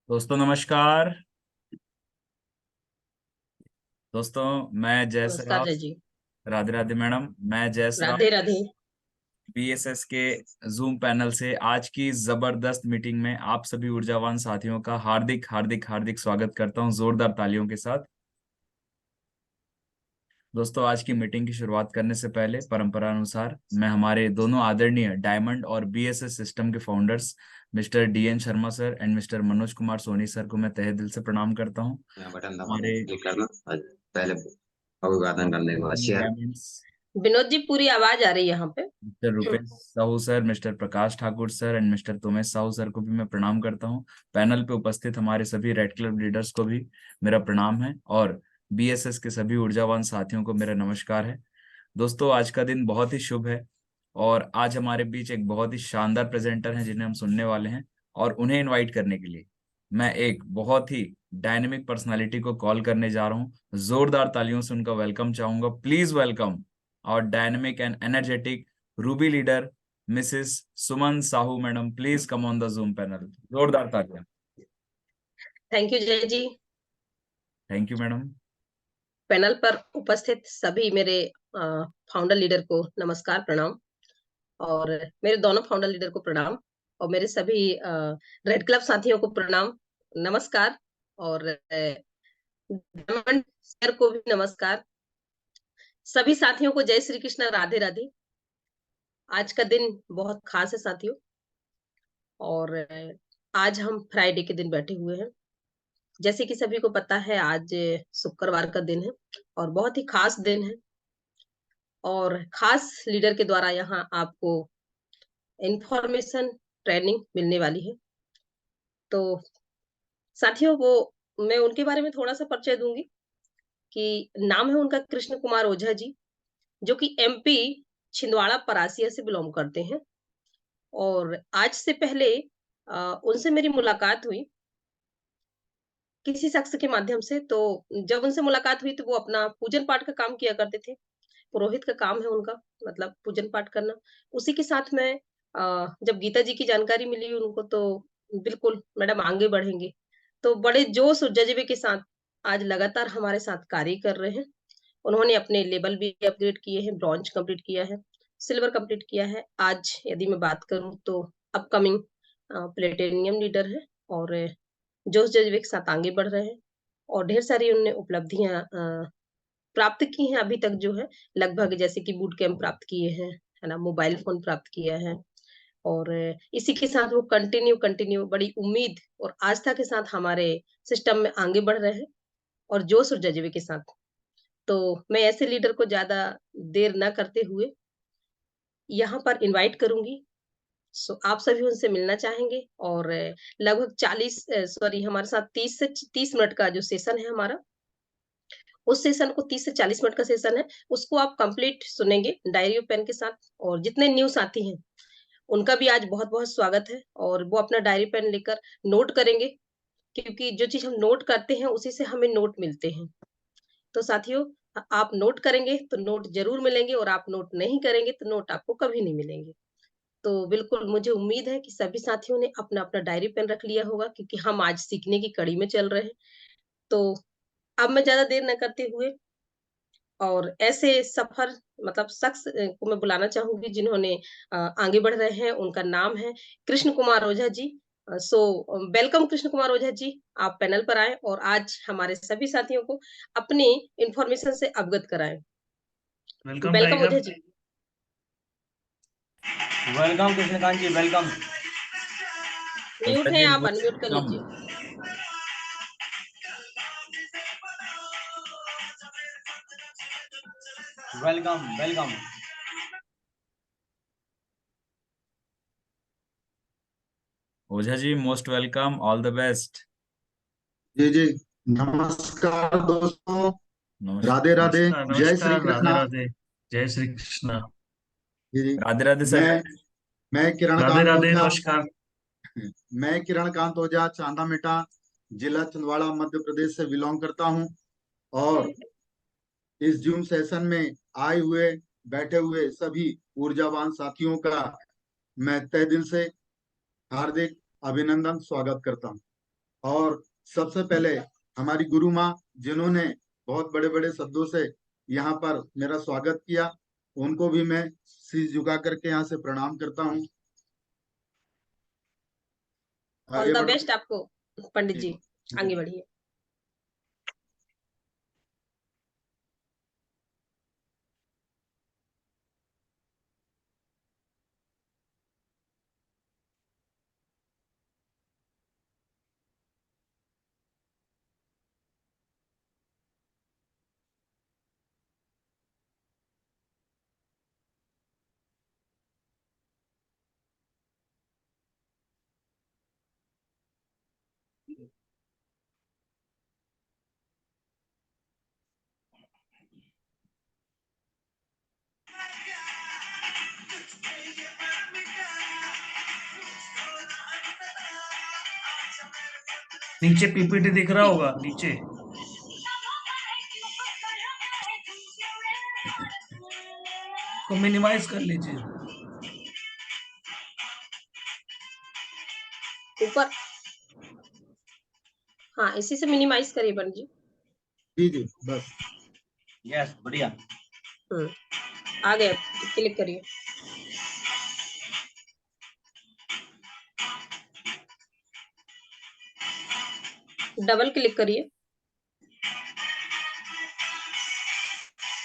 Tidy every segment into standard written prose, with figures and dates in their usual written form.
दोस्तों नमस्कार। दोस्तों मैं जय नमस्कार श्राव। जय जी। राधे राधे मैडम। मैं जय श्राव राधे राधे। बीएसएस के जूम पैनल से आज की जबरदस्त मीटिंग में आप सभी ऊर्जावान साथियों का हार्दिक हार्दिक हार्दिक स्वागत करता हूं जोरदार तालियों के साथ। दोस्तों आज की मीटिंग की शुरुआत करने से पहले परंपरा अनुसार मैं हमारे दोनों आदरणीय डायमंड और बीएसएस सिस्टम के founders mister DN Sharma sir and mister Manoj Kumar Soni sir को मैं तहे दिल से प्रणाम करता हूं। यहाँ बटन दबाना, हमारे क्लिक करना और पहले अभिवादन करने के बाद शेयर। डायमंड्स विनोद जी, पूरी आवाज आ रही है यहाँ पे। Mister Rupesh Sahu sir, mister Prakash Thakur sir and mister Tomesh Sahu sir को भी मैं प्रणाम करता हूँ। पैनल पे उपस्थित हमारे सभी रेड क्लब लीडर्स को भी मेरा प्रणाम है और बीएसएस के सभी ऊर्जावान साथियों को मेरा नमस्कार है। दोस्तों आज का दिन बहुत ही शुभ है और आज हमारे बीच एक बहुत ही शानदार प्रेजेंटर हैं जिन्हें हम सुनने वाले हैं। और उन्हें इनवाइट करने के लिए मैं एक बहुत ही डायनेमिक पर्सनालिटी को कॉल करने जा रहा हूँ। जोरदार तालियों से उनका वेलकम चाहूंगा। प्लीज वेलकम और dynamic and energetic ruby leader missus Suman Sahu madam. Please come on the Zoom panel. जोरदार तालियां। Thank you Jai ji. Thank you madam. Panel पर उपस्थित सभी मेरे फाउंडर लीडर को नमस्कार प्रणाम। और मेरे दोनों फाउंडर लीडर को प्रणाम। और मेरे सभी रेड क्लब साथियों को प्रणाम, नमस्कार। और डायमंड सर को भी नमस्कार। सभी साथियों को जय श्री कृष्ण, राधे राधे। आज का दिन बहुत खास है साथियों। और आज हम फ्राइडे के दिन बैठे हुए हैं। जैसे कि सभी को पता है, आज शुक्रवार का दिन है और बहुत ही खास दिन है। और खास लीडर के द्वारा यहाँ आपको इंफॉर्मेशन ट्रेनिंग मिलने वाली है। तो साथियों, वो मैं उनके बारे में थोड़ा सा परिचय दूंगी कि नाम है उनका कृष्ण कुमार ओझा जी, जो कि एमपी छिंदवाड़ा परासिया से बिलोंग करते हैं। और आज से पहले उनसे मेरी मुलाकात हुई किसी शख्स के माध्यम से। तो जब उनसे मुलाकात हुई तो वो अपना पूजन पाठ का काम किया करते थे। पुरोहित का काम है उनका, मतलब पूजन पाठ करना। उसी के साथ में जब गीता जी की जानकारी मिली उनको, तो बिल्कुल मैडम आगे बढ़ेंगे। तो बड़े जोश और जज्बे के साथ आज लगातार हमारे साथ कार्य कर रहे हैं। उन्होंने अपने लेवल भी अपग्रेड किए हैं, ब्रॉन्ज कंप्लीट किया है, सिल्वर कंप्लीट किया है। आज यदि मैं बात करूं तो अपकमिंग प्लेटिनियम लीडर है और जोश जज्बे के साथ आगे बढ़ रहे हैं। और ढेर सारी उन्होंने उपलब्धियां प्राप्त की हैं अभी तक, जो है लगभग, जैसे कि बूट कैंप प्राप्त किए हैं, है ना, मोबाइल फोन प्राप्त किया है। और इसी के साथ वो कंटिन्यू कंटिन्यू बड़ी उम्मीद और आस्था के साथ हमारे सिस्टम में आगे बढ़ रहे हैं और जोश और जज्बे के साथ। तो मैं ऐसे लीडर को ज्यादा देर ना करते हुए यहाँ पर इनवाइट करूंगी। सो आप सभी उनसे मिलना चाहेंगे। और लगभग 40 हमारे साथ 30 से 30 मिनट का जो सेशन है हमारा, उस सेशन को 30 से 40 मिनट का सेशन है, उसको आप कंप्लीट सुनेंगे डायरी और पेन के साथ। और जितने न्यू साथी हैं उनका भी आज बहुत बहुत स्वागत है और वो अपना डायरी पेन लेकर नोट करेंगे, क्योंकि जो चीज हम नोट करते हैं उसी से हमें नोट मिलते हैं। तो साथियों, आप नोट करेंगे तो नोट जरूर मिलेंगे, और आप नोट नहीं करेंगे तो नोट आपको कभी नहीं मिलेंगे। तो बिल्कुल मुझे उम्मीद है कि सभी साथियों ने अपना अपना डायरी पेन रख लिया होगा, क्योंकि हम आज सीखने की कड़ी में चल रहे हैं। तो अब मैं ज्यादा देर न करते हुए और ऐसे सफर, मतलब शख्स को मैं बुलाना चाहूंगी जिन्होंने आगे बढ़ रहे हैं। उनका नाम है कृष्ण कुमार ओझा जी। सो वेलकम कृष्ण कुमार ओझा जी, आप पैनल पर आए और आज हमारे सभी साथियों को अपनी इंफॉर्मेशन से अवगत कराएं। Welcome welcome tiger. Ojha ji. Welcome Krishnakant ji, welcome. Mute है, जी आप अनम्यूट कर वेलकम। लीजिए। Welcome welcome. Ojha ji most welcome, all the best. जी जी। नमस्कार दोस्तों। नमस्कार। राधे राधे। नमस्कार जय श्री नमस्कार, राधे कृष्णा। राधे। जय श्री कृष्णा। जी जी। राधे राधे सर। मैं किरण राधे कांत राधे, ओझा। नमस्कार। मैं किरण कांत ओझा चांदा मिटा, जिला छिंदवाड़ा, मध्य प्रदेश से बिलोंग करता हूं। और इस जूम सेशन में आए हुए बैठे हुए सभी ऊर्जावान साथियों का मैं तहे दिल से हार्दिक अभिनंदन स्वागत करता हूं। और सबसे पहले हमारी गुरु माँ, जिन्होंने बहुत बड़े बड़े शब्दों से यहाँ पर मेरा स्वागत किया, उनको भी मैं शीश झुका करके यहाँ से प्रणाम करता हूँ। ऑल आगे द बढ़ो। बेस्ट आपको पंडित जी, आगे बढ़िए। नीचे पीपीटी दिख रहा होगा नीचे। तो मिनिमाइज कर लीजिए। ऊपर, हाँ इसी से मिनिमाइज करिए पंडित जी। जी जी, बस। यस, बढ़िया। आ गया, क्लिक करिए। डबल क्लिक करिए।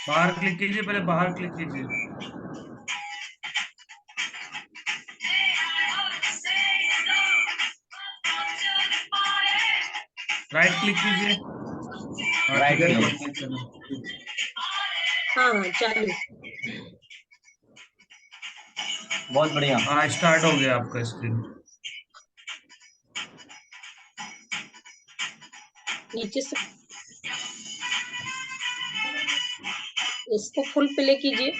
बाहर क्लिक कीजिए, पहले बाहर क्लिक कीजिए। राइट क्लिक कीजिए। राइट क्लिक करना। हाँ हाँ चालू। बहुत बढ़िया। हाँ, स्टार्ट हो गया आपका स्क्रीन। नीचे से इसको फुल प्ले कीजिए।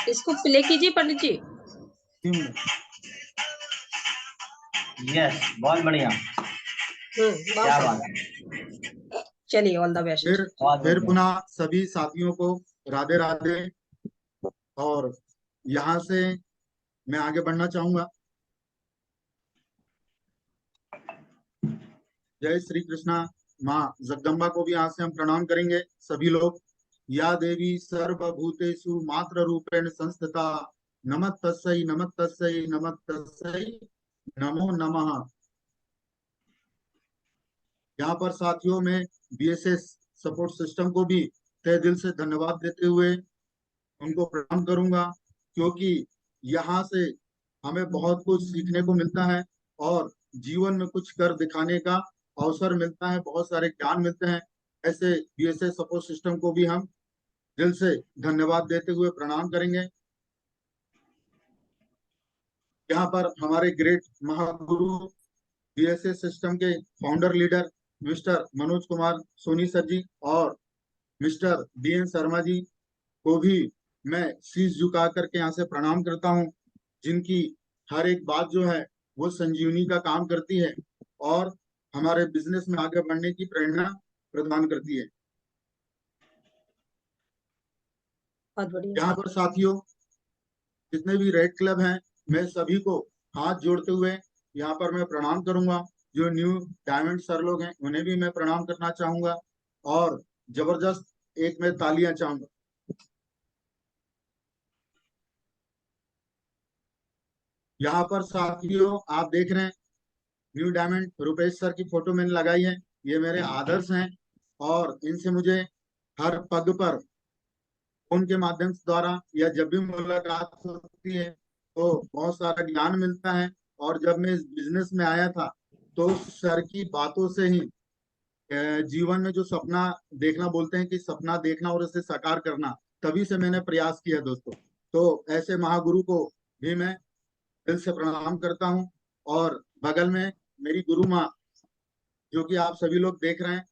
इसको प्ले कीजिए पंडित जी। यस, बहुत बढ़िया। क्या बहुत बात सही। है। चलिए, ऑल द बेस्ट। फिर पुनः सभी साथियों को राधे राधे। और यहाँ से मैं आगे बढ़ना चाहूंगा। जय श्री कृष्णा। माँ जगदम्बा को भी यहाँ से हम प्रणाम करेंगे सभी लोग। या देवी सर्वभूतेषु मात्र रूपेण संस्थिता, नमस्तस्यै नमस्तस्यै नमस्तस्यै नमो नमः। यहाँ पर साथियों में बीएसएस सपोर्ट सिस्टम को भी तहे दिल से धन्यवाद देते हुए उनको प्रणाम करूंगा, क्योंकि यहाँ से हमें बहुत कुछ सीखने को मिलता है और जीवन में कुछ कर दिखाने का अवसर मिलता है, बहुत सारे ज्ञान मिलते हैं। ऐसे बीएसएस सपोर्ट सिस्टम को भी हम दिल से धन्यवाद देते हुए प्रणाम करेंगे। यहाँ पर हमारे ग्रेट महागुरु बीएसएस सिस्टम के founder leader mister Manoj Kumar Soni sir ji और मिस्टर बीएन शर्मा जी को भी मैं शीश झुका करके यहाँ से प्रणाम करता हूँ, जिनकी हर एक बात जो है वो संजीवनी का काम करती है और हमारे बिजनेस में आगे बढ़ने की प्रेरणा प्रदान करती है। बहुत बढ़िया। यहाँ पर साथियों जितने भी रेड क्लब हैं, मैं सभी को हाथ जोड़ते हुए यहाँ पर मैं प्रणाम करूंगा। जो न्यू डायमंड सर लोग हैं उन्हें भी मैं प्रणाम करना चाहूंगा और जबरदस्त एक मैं तालियां चाहूंगा। यहाँ पर साथियों आप देख रहे हैं न्यू डायमंड रुपेश सर की फोटो मैंने लगाई है। ये मेरे आदर्श हैं और इनसे मुझे हर पग पर उनके माध्यम से द्वारा या जब भी मुलाकात होती है तो बहुत सारा ज्ञान मिलता है। और जब मैं इस बिजनेस में आया था तो सर की बातों से ही जीवन में जो सपना देखना बोलते हैं कि सपना देखना और उसे साकार करना, तभी से मैंने प्रयास किया दोस्तों। तो ऐसे महागुरु को भी मैं दिल से प्रणाम करता हूँ। और बगल में मेरी गुरु माँ जो कि आप सभी लोग देख रहे हैं।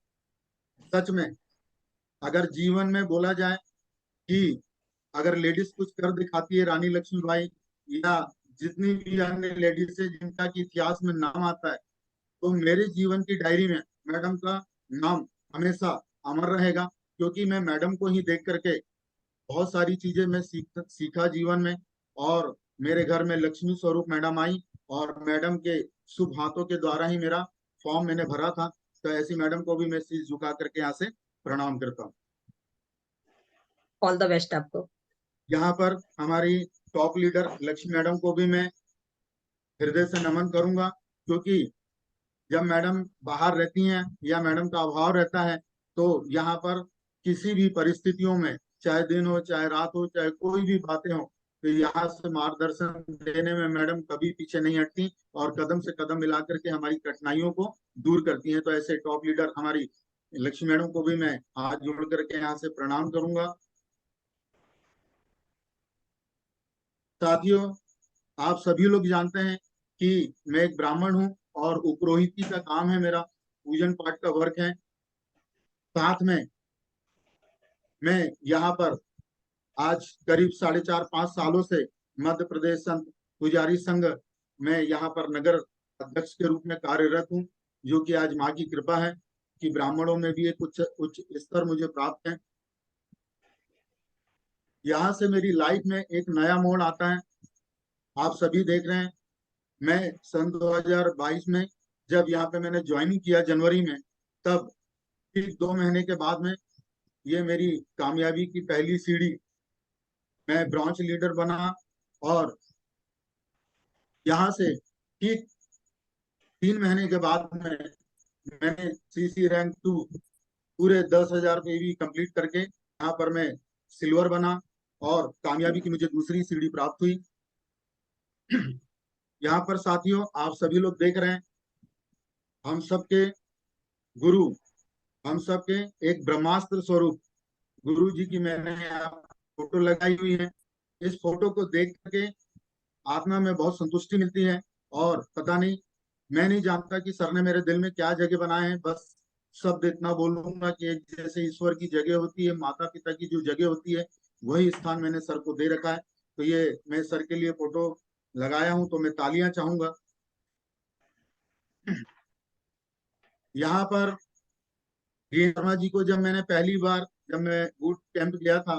सच में अगर जीवन में बोला जाए कि अगर लेडीज कुछ कर दिखाती है, रानी लक्ष्मीबाई या जितनी भी अन्य लेडीज है जिनका कि इतिहास में नाम आता है, तो मेरे जीवन की डायरी में मैडम का नाम हमेशा अमर रहेगा, क्योंकि मैं मैडम को ही देख करके बहुत सारी चीजें मैं सीखा जीवन में। और मेरे घर में लक्ष्मी स्वरूप मैडम आई, और मैडम के शुभ हाथों के द्वारा ही मेरा फॉर्म मैंने भरा था। तो ऐसी मैडम को भी मैं शीश झुका करके यहाँ से प्रणाम करता हूँ। ऑल द बेस्ट आपको। यहाँ पर हमारी टॉप लीडर लक्ष्मी मैडम को भी मैं हृदय से नमन करूंगा, क्योंकि जब मैडम बाहर रहती हैं या मैडम का अभाव रहता है, तो यहाँ पर किसी भी परिस्थितियों में, चाहे दिन हो चाहे रात हो चाहे कोई भी बातें हो, तो यहाँ से मार्गदर्शन देने में मैडम कभी पीछे नहीं हटती और कदम से कदम मिला करके हमारी कठिनाइयों को दूर करती हैं। तो ऐसे टॉप लीडर हमारी लक्ष्मी मैडम को भी मैं हाथ जोड़ करके यहाँ से प्रणाम करूंगा। साथियों, आप सभी लोग जानते हैं कि मैं एक ब्राह्मण हूँ और उपरोहिती का काम है मेरा, पूजन पाठ का वर्क है। साथ में मैं यहाँ पर आज करीब 4.5-5 सालों से मध्य प्रदेश संत पुजारी संघ में यहाँ पर नगर अध्यक्ष के रूप में कार्यरत हूँ, जो कि आज माँ की कृपा है कि ब्राह्मणों में भी एक उच्च स्तर मुझे प्राप्त है। यहाँ से मेरी लाइफ में एक नया मोड़ आता है। आप सभी देख रहे हैं, मैं सन 2022 में जब यहाँ पे मैंने ज्वाइनिंग किया जनवरी में, तब ठीक 2 महीने के बाद में ये मेरी कामयाबी की पहली सीढ़ी, मैं ब्रांच लीडर बना। और यहाँ से ठीक 3 महीने के बाद में मैंने सीसी रैंक 2 पूरे 10,000 पे भी कंप्लीट करके यहाँ पर मैं सिल्वर बना और कामयाबी की मुझे दूसरी सीढ़ी प्राप्त हुई। यहाँ पर साथियों, आप सभी लोग देख रहे हैं, हम सबके गुरु, हम सबके एक ब्रह्मास्त्र स्वरूप गुरु जी की मैंने यहाँ फोटो लगाई हुई है। इस फोटो को देख करके आत्मा में बहुत संतुष्टि मिलती है। और पता नहीं, मैं नहीं जानता कि सर ने मेरे दिल में क्या जगह बनाए हैं। बस शब्द इतना बोलूंगा कि एक जैसे ईश्वर की जगह होती है, माता पिता की जो जगह होती है, वही स्थान मैंने सर को दे रखा है। तो ये मैं सर के लिए फोटो लगाया हूं, तो मैं तालियां चाहूंगा। यहाँ पर शर्मा जी को जब मैंने पहली बार, जब मैं बूट कैंप गया था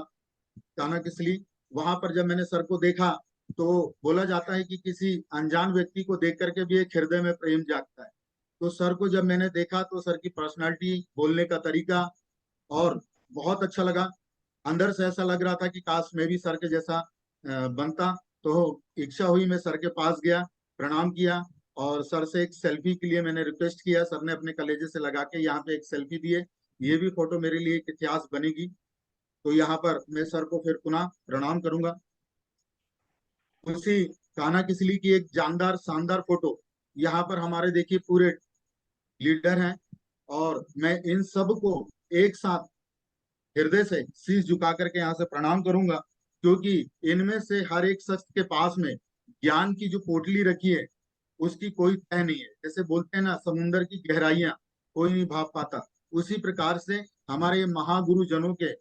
काना किसली, वहां पर जब मैंने सर को देखा, तो बोला जाता है कि किसी अनजान व्यक्ति को देख करके भी एक हृदय में प्रेम जागता है। तो सर को जब मैंने देखा, तो सर की पर्सनालिटी, बोलने का तरीका और बहुत अच्छा लगा। अंदर से ऐसा लग रहा था कि काश मैं भी सर के जैसा बनता। तो इच्छा हुई, मैं सर के पास गया, प्रणाम किया और सर से एक सेल्फी के लिए मैंने रिक्वेस्ट किया। सर ने अपने कलेजे से लगा के यहाँ पे एक सेल्फी दिए। ये भी फोटो मेरे लिए एक इतिहास बनेगी। तो यहाँ पर मैं सर को फिर पुनः प्रणाम करूंगा। उसी कान्हा किसली की एक जानदार शानदार फोटो यहाँ पर हमारे देखिए पूरे लीडर हैं, और मैं इन सब को एक साथ हृदय से शीश झुका करके यहाँ से प्रणाम करूंगा, क्योंकि इनमें से हर एक शख्स के पास में ज्ञान की जो पोटली रखी है, उसकी कोई तह नहीं है। जैसे बोलते हैं ना, समुन्द्र की गहराइयां कोई नहीं भाप पाता, उसी प्रकार से हमारे महागुरु जनों के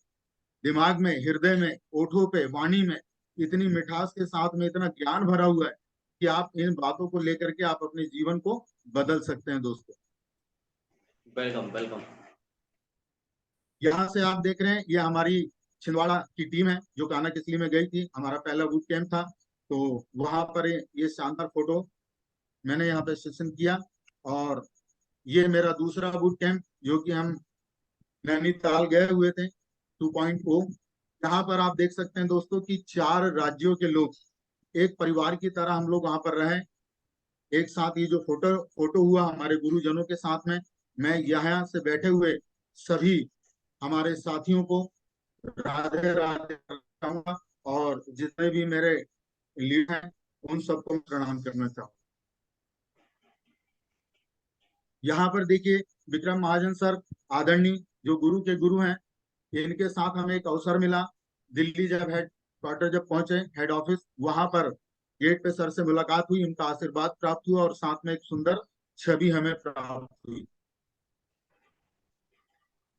दिमाग में, हृदय में, ओठों पे, वाणी में इतनी मिठास के साथ में इतना ज्ञान भरा हुआ है कि आप इन बातों को लेकर के आप अपने जीवन को बदल सकते हैं। दोस्तों, वेलकम वेलकम। यहाँ से आप देख रहे हैं, ये हमारी छिंदवाड़ा की टीम है जो कान्हा किसली में गई थी। हमारा पहला बूट कैंप था, तो वहां पर ये शानदार फोटो मैंने यहाँ पे सेशन किया। और ये मेरा दूसरा बूट कैंप, जो कि हम नैनीताल गए हुए थे, 2.0। यहाँ पर आप देख सकते हैं दोस्तों कि 4 राज्यों के लोग एक परिवार की तरह हम लोग वहां पर रहे एक साथ। ये जो फोटो फोटो हुआ हमारे गुरुजनों के साथ में, मैं यहाँ से बैठे हुए सभी हमारे साथियों को राधे राधे कहूंगा, और जितने भी मेरे लीडर हैं उन सबको प्रणाम करना चाहूंगा। यहाँ पर देखिए विक्रम महाजन सर, आदरणीय, जो गुरु के गुरु हैं, इनके साथ हमें एक अवसर मिला। दिल्ली जब हेड क्वार्टर जब पहुंचे, हेड ऑफिस, वहां पर गेट पे सर से मुलाकात हुई, उनका आशीर्वाद प्राप्त हुआ और साथ में एक सुंदर छवि हमें प्राप्त हुई।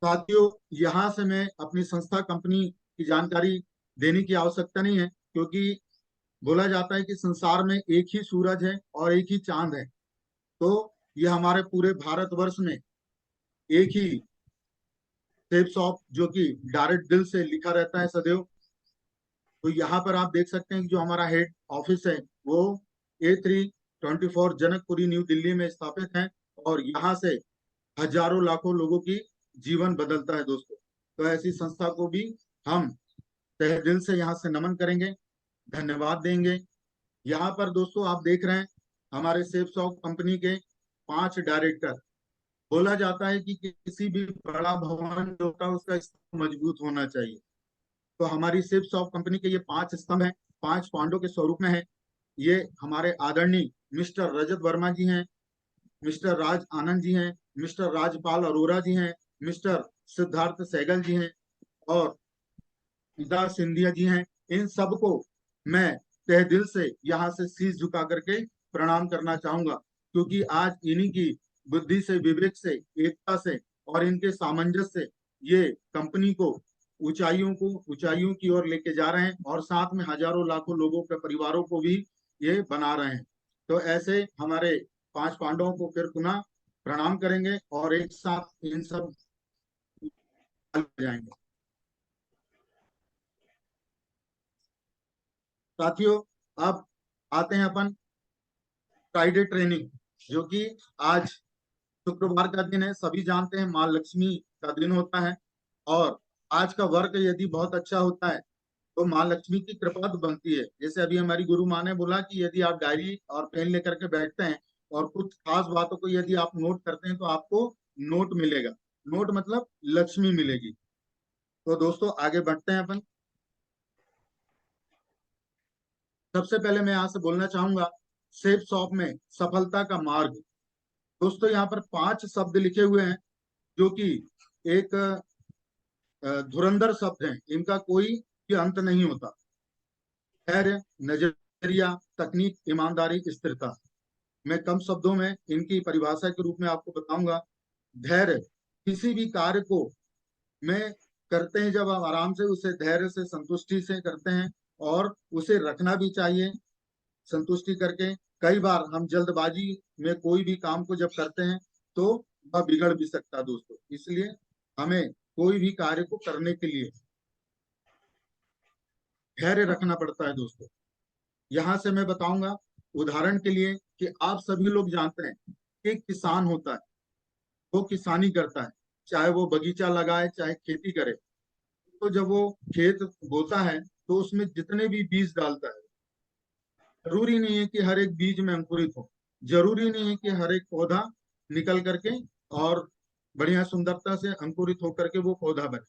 साथियों, यहाँ से मैं अपनी संस्था, कंपनी की जानकारी देने की आवश्यकता नहीं है, क्योंकि बोला जाता है कि संसार में एक ही सूरज है और एक ही चांद है। तो ये हमारे पूरे भारतवर्ष में एक ही सेफ शॉप जो कि डायरेक्ट दिल से लिखा रहता है सदैव। तो यहाँ पर आप देख सकते हैं कि जो हमारा हेड ऑफिस है वो A324 जनकपुरी न्यू दिल्ली में स्थापित है, और यहाँ से हजारों लाखों लोगों की जीवन बदलता है दोस्तों। तो ऐसी संस्था को भी हम तहे दिल से यहाँ से नमन करेंगे, धन्यवाद देंगे। यहाँ पर दोस्तों आप देख रहे हैं हमारे सेफ शॉप कंपनी के 5 डायरेक्टर। बोला जाता है कि किसी भी बड़ा भवन जो होता है उसका स्तंभ मजबूत होना चाहिए। तो हमारी सेफ शॉप कंपनी के ये 5 स्तंभ हैं, 5 पांडव के स्वरूप में है। ये हमारे आदरणीय मिस्टर रजत वर्मा जी हैं, मिस्टर राज आनंद जी हैं, मिस्टर राजपाल अरोरा जी हैं, मिस्टर सिद्धार्थ सहगल जी हैं और ईदा सिंधिया जी हैं। इन सबको मैं तहे दिल से यहाँ से शीश झुका करके प्रणाम करना चाहूंगा, क्योंकि आज इन्हीं की बुद्धि से, विवेक से, एकता से और इनके सामंजस्य से ये कंपनी को ऊंचाइयों की ओर लेके जा रहे हैं, और साथ में हजारों लाखों लोगों के परिवारों को भी ये बना रहे हैं। तो ऐसे हमारे 5 पांडवों को फिर पुनः प्रणाम करेंगे और एक साथ इन सब जाएंगे। साथियों, अब आते हैं अपन फ्राइडे ट्रेनिंग, जो कि आज शुक्रवार का दिन है। सभी जानते हैं माँ लक्ष्मी का दिन होता है, और आज का वर्क यदि बहुत अच्छा होता है तो माँ लक्ष्मी की कृपा तो बनती है। जैसे अभी हमारी गुरु माँ ने बोला कि यदि आप डायरी और पेन लेकर के बैठते हैं और कुछ खास बातों को यदि आप नोट करते हैं तो आपको नोट मिलेगा। नोट मतलब लक्ष्मी मिलेगी। तो दोस्तों आगे बढ़ते हैं अपन। सबसे पहले मैं यहाँ से बोलना चाहूंगा सेफ शॉप में सफलता का मार्ग। दोस्तों यहाँ पर 5 शब्द लिखे हुए हैं जो कि एक धुरंधर शब्द हैं, इनका कोई भी अंत नहीं होता। धैर्य, नजरिया, तकनीक, ईमानदारी, स्थिरता। मैं कम शब्दों में इनकी परिभाषा के रूप में आपको बताऊंगा। धैर्य, किसी भी कार्य को में करते हैं जब आप आराम से उसे धैर्य से, संतुष्टि से करते हैं, और उसे रखना भी चाहिए संतुष्टि करके। कई बार हम जल्दबाजी में कोई भी काम को जब करते हैं तो वह बिगड़ भी सकता है दोस्तों। इसलिए हमें कोई भी कार्य को करने के लिए धैर्य रखना पड़ता है दोस्तों। यहाँ से मैं बताऊंगा उदाहरण के लिए कि आप सभी लोग जानते हैं कि एक किसान होता है, वो किसानी करता है, चाहे वो बगीचा लगाए चाहे खेती करे। तो जब वो खेत बोता है तो उसमें जितने भी बीज डालता है, जरूरी नहीं है कि हर एक बीज में अंकुरित हो, जरूरी नहीं है कि हर एक पौधा निकल करके और बढ़िया सुंदरता से अंकुरित होकर के वो पौधा बने।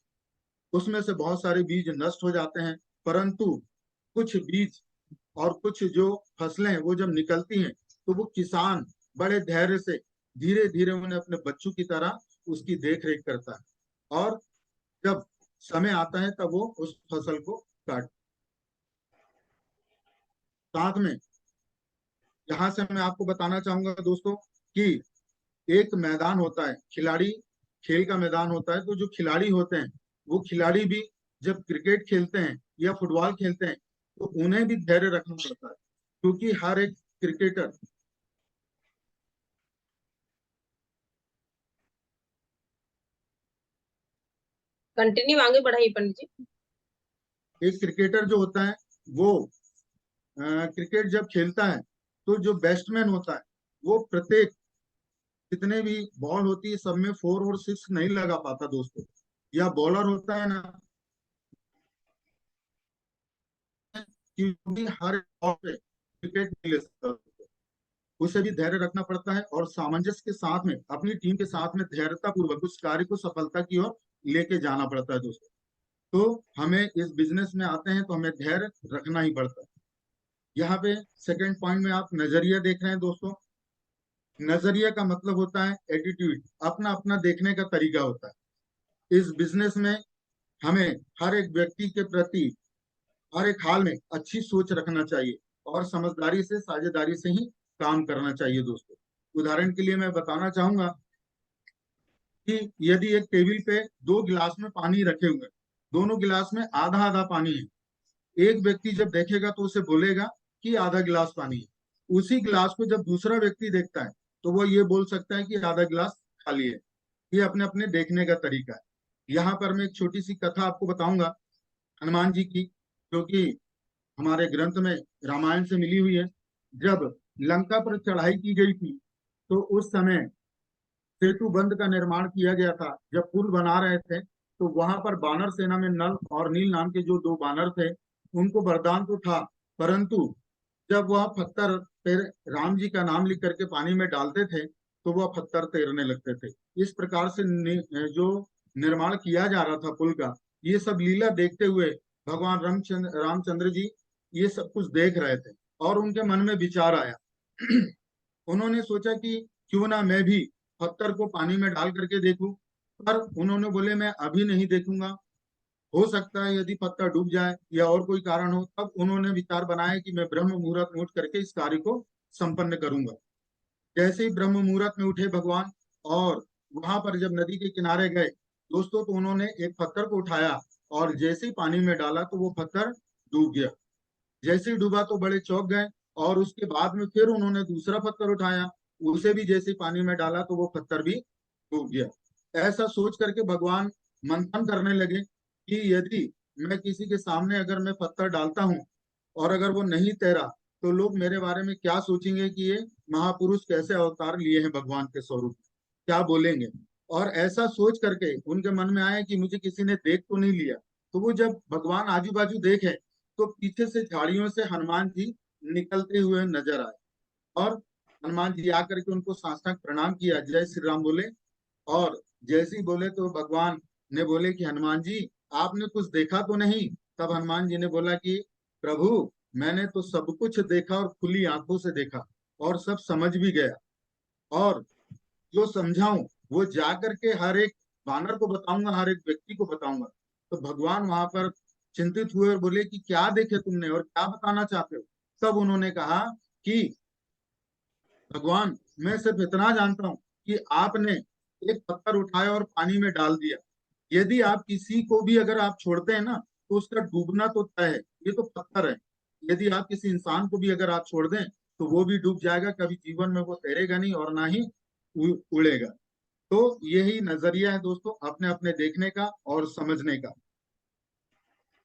उसमें से बहुत सारे बीज नष्ट हो जाते हैं, परंतु कुछ बीज और कुछ जो फसलें वो जब निकलती हैं तो वो किसान बड़े धैर्य से धीरे धीरे उन्हें अपने बच्चों की तरह उसकी देख रेख करता है, और जब समय आता है तब वो उस फसल को काट। साथ में यहाँ से मैं आपको बताना चाहूंगा दोस्तों कि एक मैदान होता है, खिलाड़ी खेल का मैदान होता है। तो जो खिलाड़ी होते हैं वो खिलाड़ी भी जब क्रिकेट खेलते हैं या फुटबॉल खेलते हैं तो उन्हें भी धैर्य रखना पड़ता है, क्योंकि हर एक क्रिकेटर कंटिन्यू आगे बढ़ाइए पंडित जी। एक क्रिकेटर जो होता है वो क्रिकेट जब खेलता है तो जो बैट्समैन होता है वो प्रत्येक जितने भी बॉल होती है सब में 4 और 6 नहीं लगा पाता दोस्तों। या बॉलर होता है ना कि हर बॉल पे विकेट नहीं ले सकता, उसे भी धैर्य रखना पड़ता है और सामंजस्य के साथ में अपनी टीम के साथ में धैर्यता पूर्वक उस कार्य को सफलता की ओर लेके जाना पड़ता है दोस्तों। तो हमें इस बिजनेस में आते हैं तो हमें धैर्य रखना ही पड़ता है। यहाँ पे सेकंड पॉइंट में आप नजरिया देख रहे हैं दोस्तों। नजरिया का मतलब होता है एटीट्यूड, अपना अपना देखने का तरीका होता है। इस बिजनेस में हमें हर एक व्यक्ति के प्रति हर एक हाल में अच्छी सोच रखना चाहिए और समझदारी से, साझेदारी से ही काम करना चाहिए दोस्तों। उदाहरण के लिए मैं बताना चाहूंगा कि यदि एक टेबल पे 2 गिलास में पानी रखे हुए, दोनों गिलास में आधा आधा पानी है, एक व्यक्ति जब देखेगा तो उसे बोलेगा कि आधा गिलास पानी है। उसी गिलास को जब दूसरा व्यक्ति देखता है तो वो ये बोल सकता है कि आधा गिलास खाली है। ये अपने अपने देखने का तरीका है। यहाँ पर मैं एक छोटी सी कथा आपको बताऊंगा हनुमान जी की, जो कि हमारे ग्रंथ में रामायण से मिली हुई है। जब लंका पर चढ़ाई की गई थी तो उस समय सेतु बंध का निर्माण किया गया था। जब पुल बना रहे थे तो वहां पर बानर सेना में नल और नील नाम के जो दो बानर थे, उनको वरदान तो था, परंतु जब वह पत्थर राम जी का नाम लिख करके पानी में डालते थे तो वह पत्थर तैरने लगते थे। इस प्रकार से जो निर्माण किया जा रहा था पुल का, ये सब लीला देखते हुए भगवान रामचंद्र जी ये सब कुछ देख रहे थे और उनके मन में विचार आया। उन्होंने सोचा कि क्यों ना मैं भी पत्थर को पानी में डाल करके देखूं, पर उन्होंने बोले मैं अभी नहीं देखूंगा, हो सकता है यदि पत्थर डूब जाए या और कोई कारण हो। तब उन्होंने विचार बनाया कि मैं ब्रह्म मुहूर्त में उठ करके इस कार्य को संपन्न करूंगा। जैसे ही ब्रह्म मुहूर्त में उठे भगवान और वहां पर जब नदी के किनारे गए दोस्तों, तो उन्होंने एक पत्थर को उठाया और जैसे ही पानी में डाला तो वो पत्थर डूब गया। जैसे ही डूबा तो बड़े चौंक गए और उसके बाद में फिर उन्होंने दूसरा पत्थर उठाया, उसे भी जैसे ही पानी में डाला तो वो पत्थर भी डूब गया। ऐसा सोच करके भगवान मंथन करने लगे कि यदि मैं किसी के सामने अगर मैं पत्थर डालता हूँ और अगर वो नहीं तैरा तो लोग मेरे बारे में क्या सोचेंगे कि ये महापुरुष कैसे अवतार लिए हैं भगवान के स्वरूप, क्या बोलेंगे। और ऐसा सोच करके उनके मन में आया कि मुझे किसी ने देख तो नहीं लिया। तो वो जब भगवान आजू बाजू देखे तो पीछे से झाड़ियों से हनुमान जी निकलते हुए नजर आए और हनुमान जी आकर के उनको साष्टांग प्रणाम किया, जय श्री राम बोले। और जैसे ही बोले तो भगवान ने बोले कि हनुमान जी आपने कुछ देखा तो नहीं। तब हनुमान जी ने बोला कि प्रभु मैंने तो सब कुछ देखा और खुली आंखों से देखा और सब समझ भी गया, और जो समझाऊं वो जा करके हर एक बानर को बताऊंगा, हर एक व्यक्ति को बताऊंगा। तो भगवान वहां पर चिंतित हुए और बोले कि क्या देखे तुमने और क्या बताना चाहते हो। तब उन्होंने कहा कि भगवान मैं सिर्फ इतना जानता हूं कि आपने एक पत्थर उठाया और पानी में डाल दिया। यदि आप किसी को भी अगर आप छोड़ते हैं ना तो उसका डूबना तो तय है, ये तो पत्थर है। यदि आप किसी इंसान को भी अगर आप छोड़ दें तो वो भी डूब जाएगा, कभी जीवन में वो तैरेगा नहीं और ना ही उड़ेगा। तो यही नजरिया है दोस्तों अपने अपने देखने का और समझने का।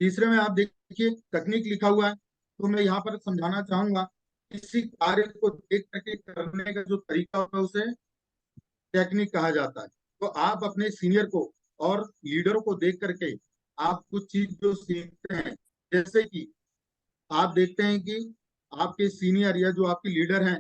तीसरे में आप देखिए तकनीक लिखा हुआ है, तो मैं यहाँ पर समझाना चाहूंगा किसी कार्य को देख करके करने का जो तरीका होता है उसे टेक्निक कहा जाता है। तो आप अपने सीनियर को और लीडरों को देख करके आप कुछ चीज जो सीखते हैं, जैसे कि आप देखते हैं कि आपके सीनियर या जो आपके लीडर हैं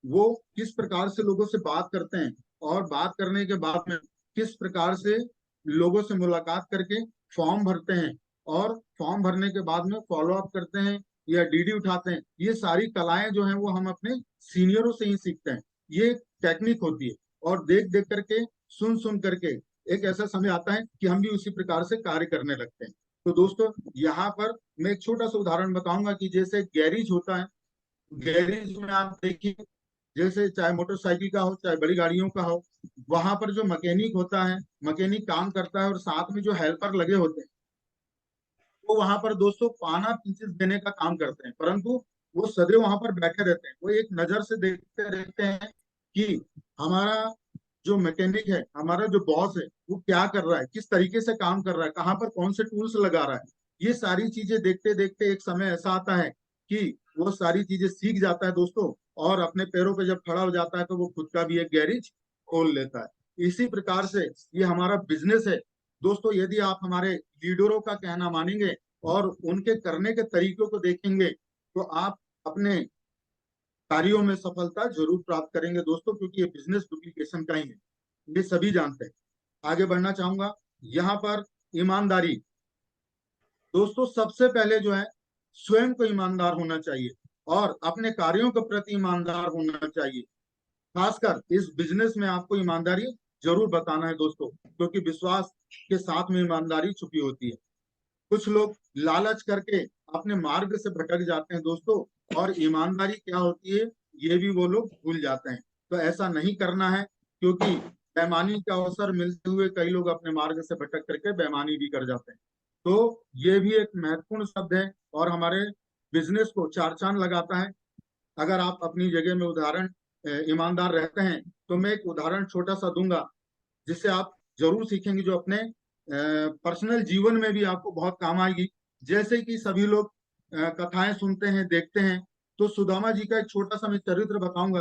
वो किस प्रकार से लोगों से बात करते हैं और बात करने के बाद में किस प्रकार से लोगों से मुलाकात करके फॉर्म भरते हैं और फॉर्म भरने के बाद में फॉलो अप करते हैं या डीडी उठाते हैं। ये सारी कलाएं जो हैं वो हम अपने सीनियरों से ही सीखते हैं। ये टेक्निक होती है और देख देख करके सुन सुन करके एक ऐसा समय आता है कि हम भी उसी प्रकार से कार्य करने लगते हैं। तो दोस्तों यहाँ पर मैं एक छोटा सा उदाहरण बताऊंगा कि जैसे गैरेज होता है, गैरेज में आप देखिए जैसे चाहे मोटरसाइकिल का हो चाहे बड़ी गाड़ियों का हो, वहां पर जो मैकेनिक होता है, मैकेनिक काम करता है और साथ में जो हेल्पर लगे होते हैं वो वहां पर दोस्तों पाना पीसेस देने का काम करते हैं, परंतु वो सदैव वहां पर बैठे रहते हैं। वो एक नजर से देखते रहते हैं कि हमारा जो मैकेनिक है, हमारा जो बॉस है, वो क्या कर रहा है, किस तरीके से काम कर रहा है, कहाँ पर कौन से टूल्स लगा रहा है। ये सारी चीजें देखते देखते एक समय ऐसा आता है कि वो सारी चीजें सीख जाता है दोस्तों, और अपने पैरों पे जब खड़ा हो जाता है तो वो खुद का भी एक गैरेज खोल लेता है। इसी प्रकार से ये हमारा बिजनेस है दोस्तों। यदि आप हमारे लीडरों का कहना मानेंगे और उनके करने के तरीकों को देखेंगे तो आप अपने कार्यों में सफलता जरूर प्राप्त करेंगे दोस्तों, क्योंकि ये बिजनेस डुप्लीकेशन का ही है, ये सभी जानते हैं। आगे बढ़ना चाहूंगा यहाँ पर ईमानदारी। दोस्तों सबसे पहले जो है स्वयं को ईमानदार होना चाहिए और अपने कार्यों के प्रति ईमानदार होना चाहिए। खासकर इस बिजनेस में आपको ईमानदारी जरूर बताना है दोस्तों, क्योंकि विश्वास के साथ में ईमानदारी छुपी होती है। कुछ लोग लालच करके अपने मार्ग से भटक जाते हैं दोस्तों, और ईमानदारी क्या होती है ये भी वो लोग भूल जाते हैं। तो ऐसा नहीं करना है, क्योंकि बेईमानी का अवसर मिलते हुए कई लोग अपने मार्ग से भटक करके बेईमानी भी कर जाते हैं। तो ये भी एक महत्वपूर्ण शब्द है और हमारे बिजनेस को चार चांद लगाता है। अगर आप अपनी जगह में उदाहरण ईमानदार रहते हैं। तो मैं एक उदाहरण छोटा सा दूंगा जिससे आप जरूर सीखेंगे, जो अपने पर्सनल जीवन में भी आपको बहुत काम आएगी। जैसे कि सभी लोग कथाएं सुनते हैं, देखते हैं, तो सुदामा जी का एक छोटा सा मैं चरित्र बताऊंगा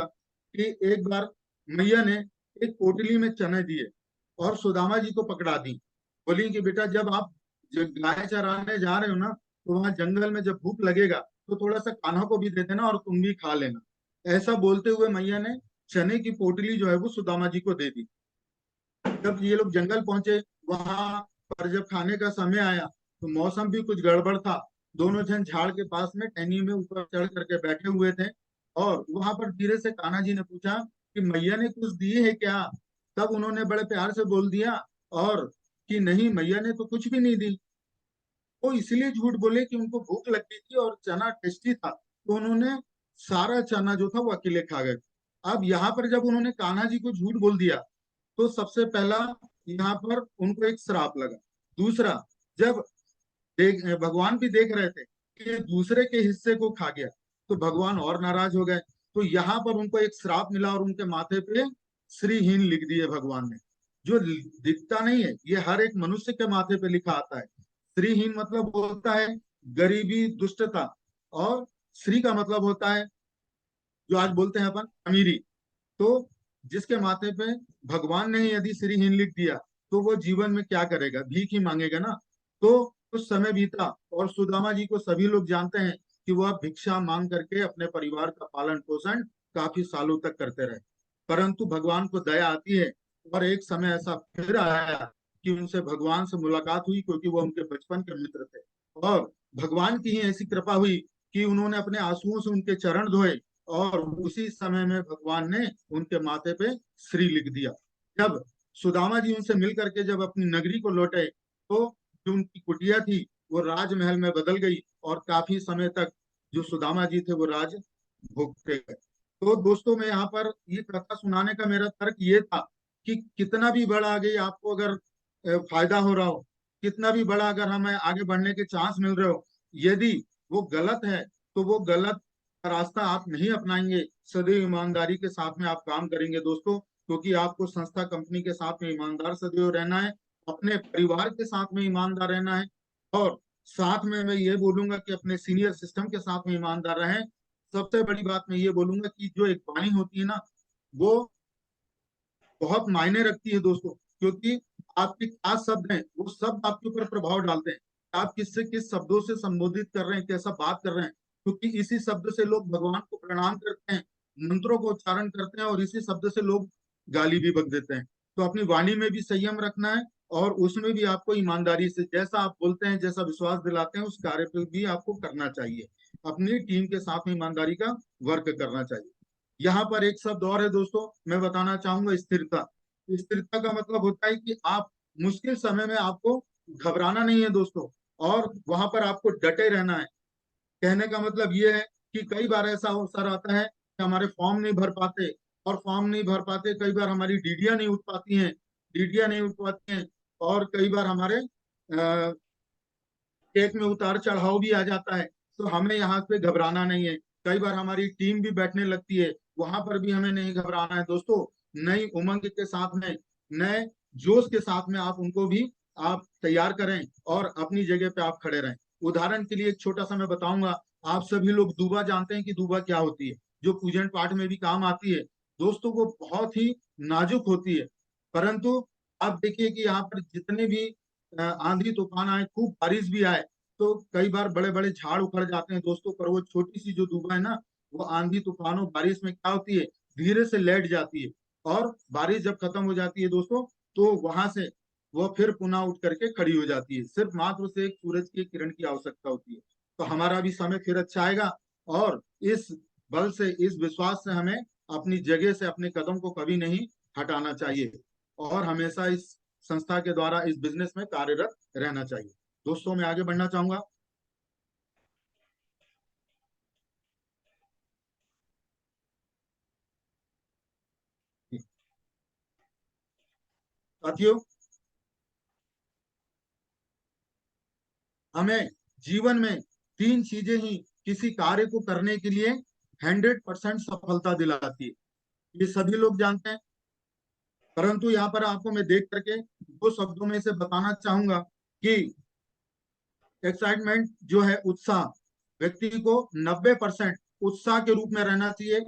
कि एक बार मैया ने एक पोटली में चने दिए और सुदामा जी को पकड़ा दी। बोली कि बेटा, जब आप गाय चराने जा रहे हो ना, तो वहां जंगल में जब भूख लगेगा तो थोड़ा सा कान्हा को भी दे देना और तुम भी खा लेना। ऐसा बोलते हुए मैया ने चने की पोटली जो है वो सुदामा जी को दे दी। जब ये लोग जंगल पहुंचे, वहां पर जब खाने का समय आया तो मौसम भी कुछ गड़बड़ था। दोनों जन झाड़ के पास में टहनी में ऊपर चढ़ करके बैठे हुए थे और वहां पर धीरे से कान्हा जी ने पूछा कि मैया ने कुछ दिए है क्या। तब उन्होंने बड़े प्यार से बोल दिया और कि नहीं, मैया ने तो कुछ भी नहीं दी। वो इसलिए झूठ बोले कि उनको भूख लगी थी और चना टेस्टी था, तो उन्होंने सारा चना जो था वो अकेले खा गए। अब यहाँ पर जब उन्होंने कान्हा जी को झूठ बोल दिया तो सबसे पहला यहाँ पर उनको एक श्राप लगा। दूसरा, जब भगवान भी देख रहे थे कि ये दूसरे के हिस्से को खा गया तो भगवान और नाराज हो गए। तो यहाँ पर उनको एक श्राप मिला और उनके माथे पे श्रीहीन लिख दिए भगवान ने। जो दिखता नहीं है, ये हर एक मनुष्य के माथे पे लिखा आता है। श्रीहीन मतलब होता है गरीबी, दुष्टता, और श्री का मतलब होता है जो आज बोलते हैं अपन अमीरी। तो जिसके माथे पे भगवान ने ही यदि श्रीहीन लिख दिया तो वो जीवन में क्या करेगा, भीख ही मांगेगा ना। तो कुछ समय बीता और सुदामा जी को सभी लोग जानते हैं कि वह भिक्षा मांग करके अपने परिवार का पालन पोषण काफी सालों तक करते रहे। परंतु भगवान को दया आती है और एक समय ऐसा फिर आया कि उनसे भगवान से मुलाकात हुई, क्योंकि वो उनके बचपन के मित्र थे। और भगवान की ही ऐसी कृपा हुई कि उन्होंने अपने आंसुओं से उनके चरण धोए और उसी समय में भगवान ने उनके माथे पे श्री लिख दिया। जब सुदामा जी उनसे मिल करके जब अपनी नगरी को लौटे तो जो उनकी कुटिया थी वो राजमहल में बदल गई और काफी समय तक जो सुदामा जी थे वो राज भोगते गए। तो दोस्तों, मैं यहाँ पर ये कथा सुनाने का मेरा तर्क ये था कि कितना भी बड़ा आगे आपको अगर फायदा हो रहा हो, कितना भी बड़ा अगर हमें आगे बढ़ने के चांस मिल रहे हो, यदि वो गलत है तो वो गलत रास्ता आप नहीं अपनाएंगे, सदैव ईमानदारी के साथ में आप काम करेंगे दोस्तों। क्योंकि आपको संस्था कंपनी के साथ में ईमानदार सदैव रहना है, अपने परिवार के साथ में ईमानदार रहना है, और साथ में मैं ये बोलूंगा कि अपने सीनियर सिस्टम के साथ में ईमानदार रहें। सबसे बड़ी बात मैं ये बोलूंगा कि जो एक वाणी होती है ना, वो बहुत मायने रखती है दोस्तों। क्योंकि आपके क्या शब्द हैं वो शब्द आपके ऊपर प्रभाव डालते हैं। आप किससे किस शब्दों से संबोधित कर रहे हैं, कैसा बात कर रहे हैं। क्योंकि इसी शब्द से लोग भगवान को प्रणाम करते हैं, मंत्रों को उच्चारण करते हैं, और इसी शब्द से लोग गाली भी बक देते हैं। तो अपनी वाणी में भी संयम रखना है और उसमें भी आपको ईमानदारी से जैसा आप बोलते हैं, जैसा विश्वास दिलाते हैं, उस कार्य पर भी आपको करना चाहिए। अपनी टीम के साथ में ईमानदारी का वर्क करना चाहिए। यहाँ पर एक शब्द और है दोस्तों, मैं बताना चाहूंगा, स्थिरता। स्थिरता का मतलब होता है कि आप मुश्किल समय में आपको घबराना नहीं है दोस्तों, और वहां पर आपको डटे रहना है। कहने का मतलब ये है कि कई बार ऐसा अवसर आता है कि हमारे फॉर्म नहीं भर पाते, और फॉर्म नहीं भर पाते, कई बार हमारी डीडियां नहीं उठ पाती हैं, डीडियां नहीं उठ पाती हैं, और कई बार हमारे चेक में उतार चढ़ाव भी आ जाता है। तो हमें यहाँ पे घबराना नहीं है। कई बार हमारी टीम भी बैठने लगती है, वहां पर भी हमें नहीं घबराना है दोस्तों। नई उमंग के साथ में, नए जोश के साथ में आप उनको भी आप तैयार करें और अपनी जगह पे आप खड़े रहें। उदाहरण के लिए एक छोटा सा मैं बताऊंगा। आप सभी लोग दूबा जानते हैं कि दूबा क्या होती है, जो पूजन पाठ में भी काम आती है दोस्तों। वो बहुत ही नाजुक होती है, परंतु आप देखिए कि यहाँ पर जितने भी आंधी तूफान आए, खूब बारिश भी आए, तो कई बार बड़े बड़े झाड़ उखड़ जाते हैं दोस्तों। पर वो छोटी सी जो दूबा है ना, वो आंधी तूफानों बारिश में क्या होती है, धीरे से लेट जाती है, और बारिश जब खत्म हो जाती है दोस्तों, तो वहां से वो फिर पुनः उठ करके खड़ी हो जाती है। सिर्फ मात्र उसे एक सूरज की किरण की आवश्यकता होती है। तो हमारा भी समय फिर अच्छा आएगा, और इस बल से, इस विश्वास से हमें अपनी जगह से अपने कदम को कभी नहीं हटाना चाहिए, और हमेशा इस संस्था के द्वारा इस बिजनेस में कार्यरत रहना चाहिए। दोस्तों, मैं आगे बढ़ना चाहूंगा। साथियों, हमें जीवन में तीन चीजें ही किसी कार्य को करने के लिए 100% सफलता दिलाती है। ये सभी लोग जानते हैं, परंतु यहाँ पर आपको मैं देख करके दो शब्दों में से बताना चाहूंगा कि एक्साइटमेंट जो है, उत्साह, व्यक्ति को 90% उत्साह के रूप में रहना चाहिए,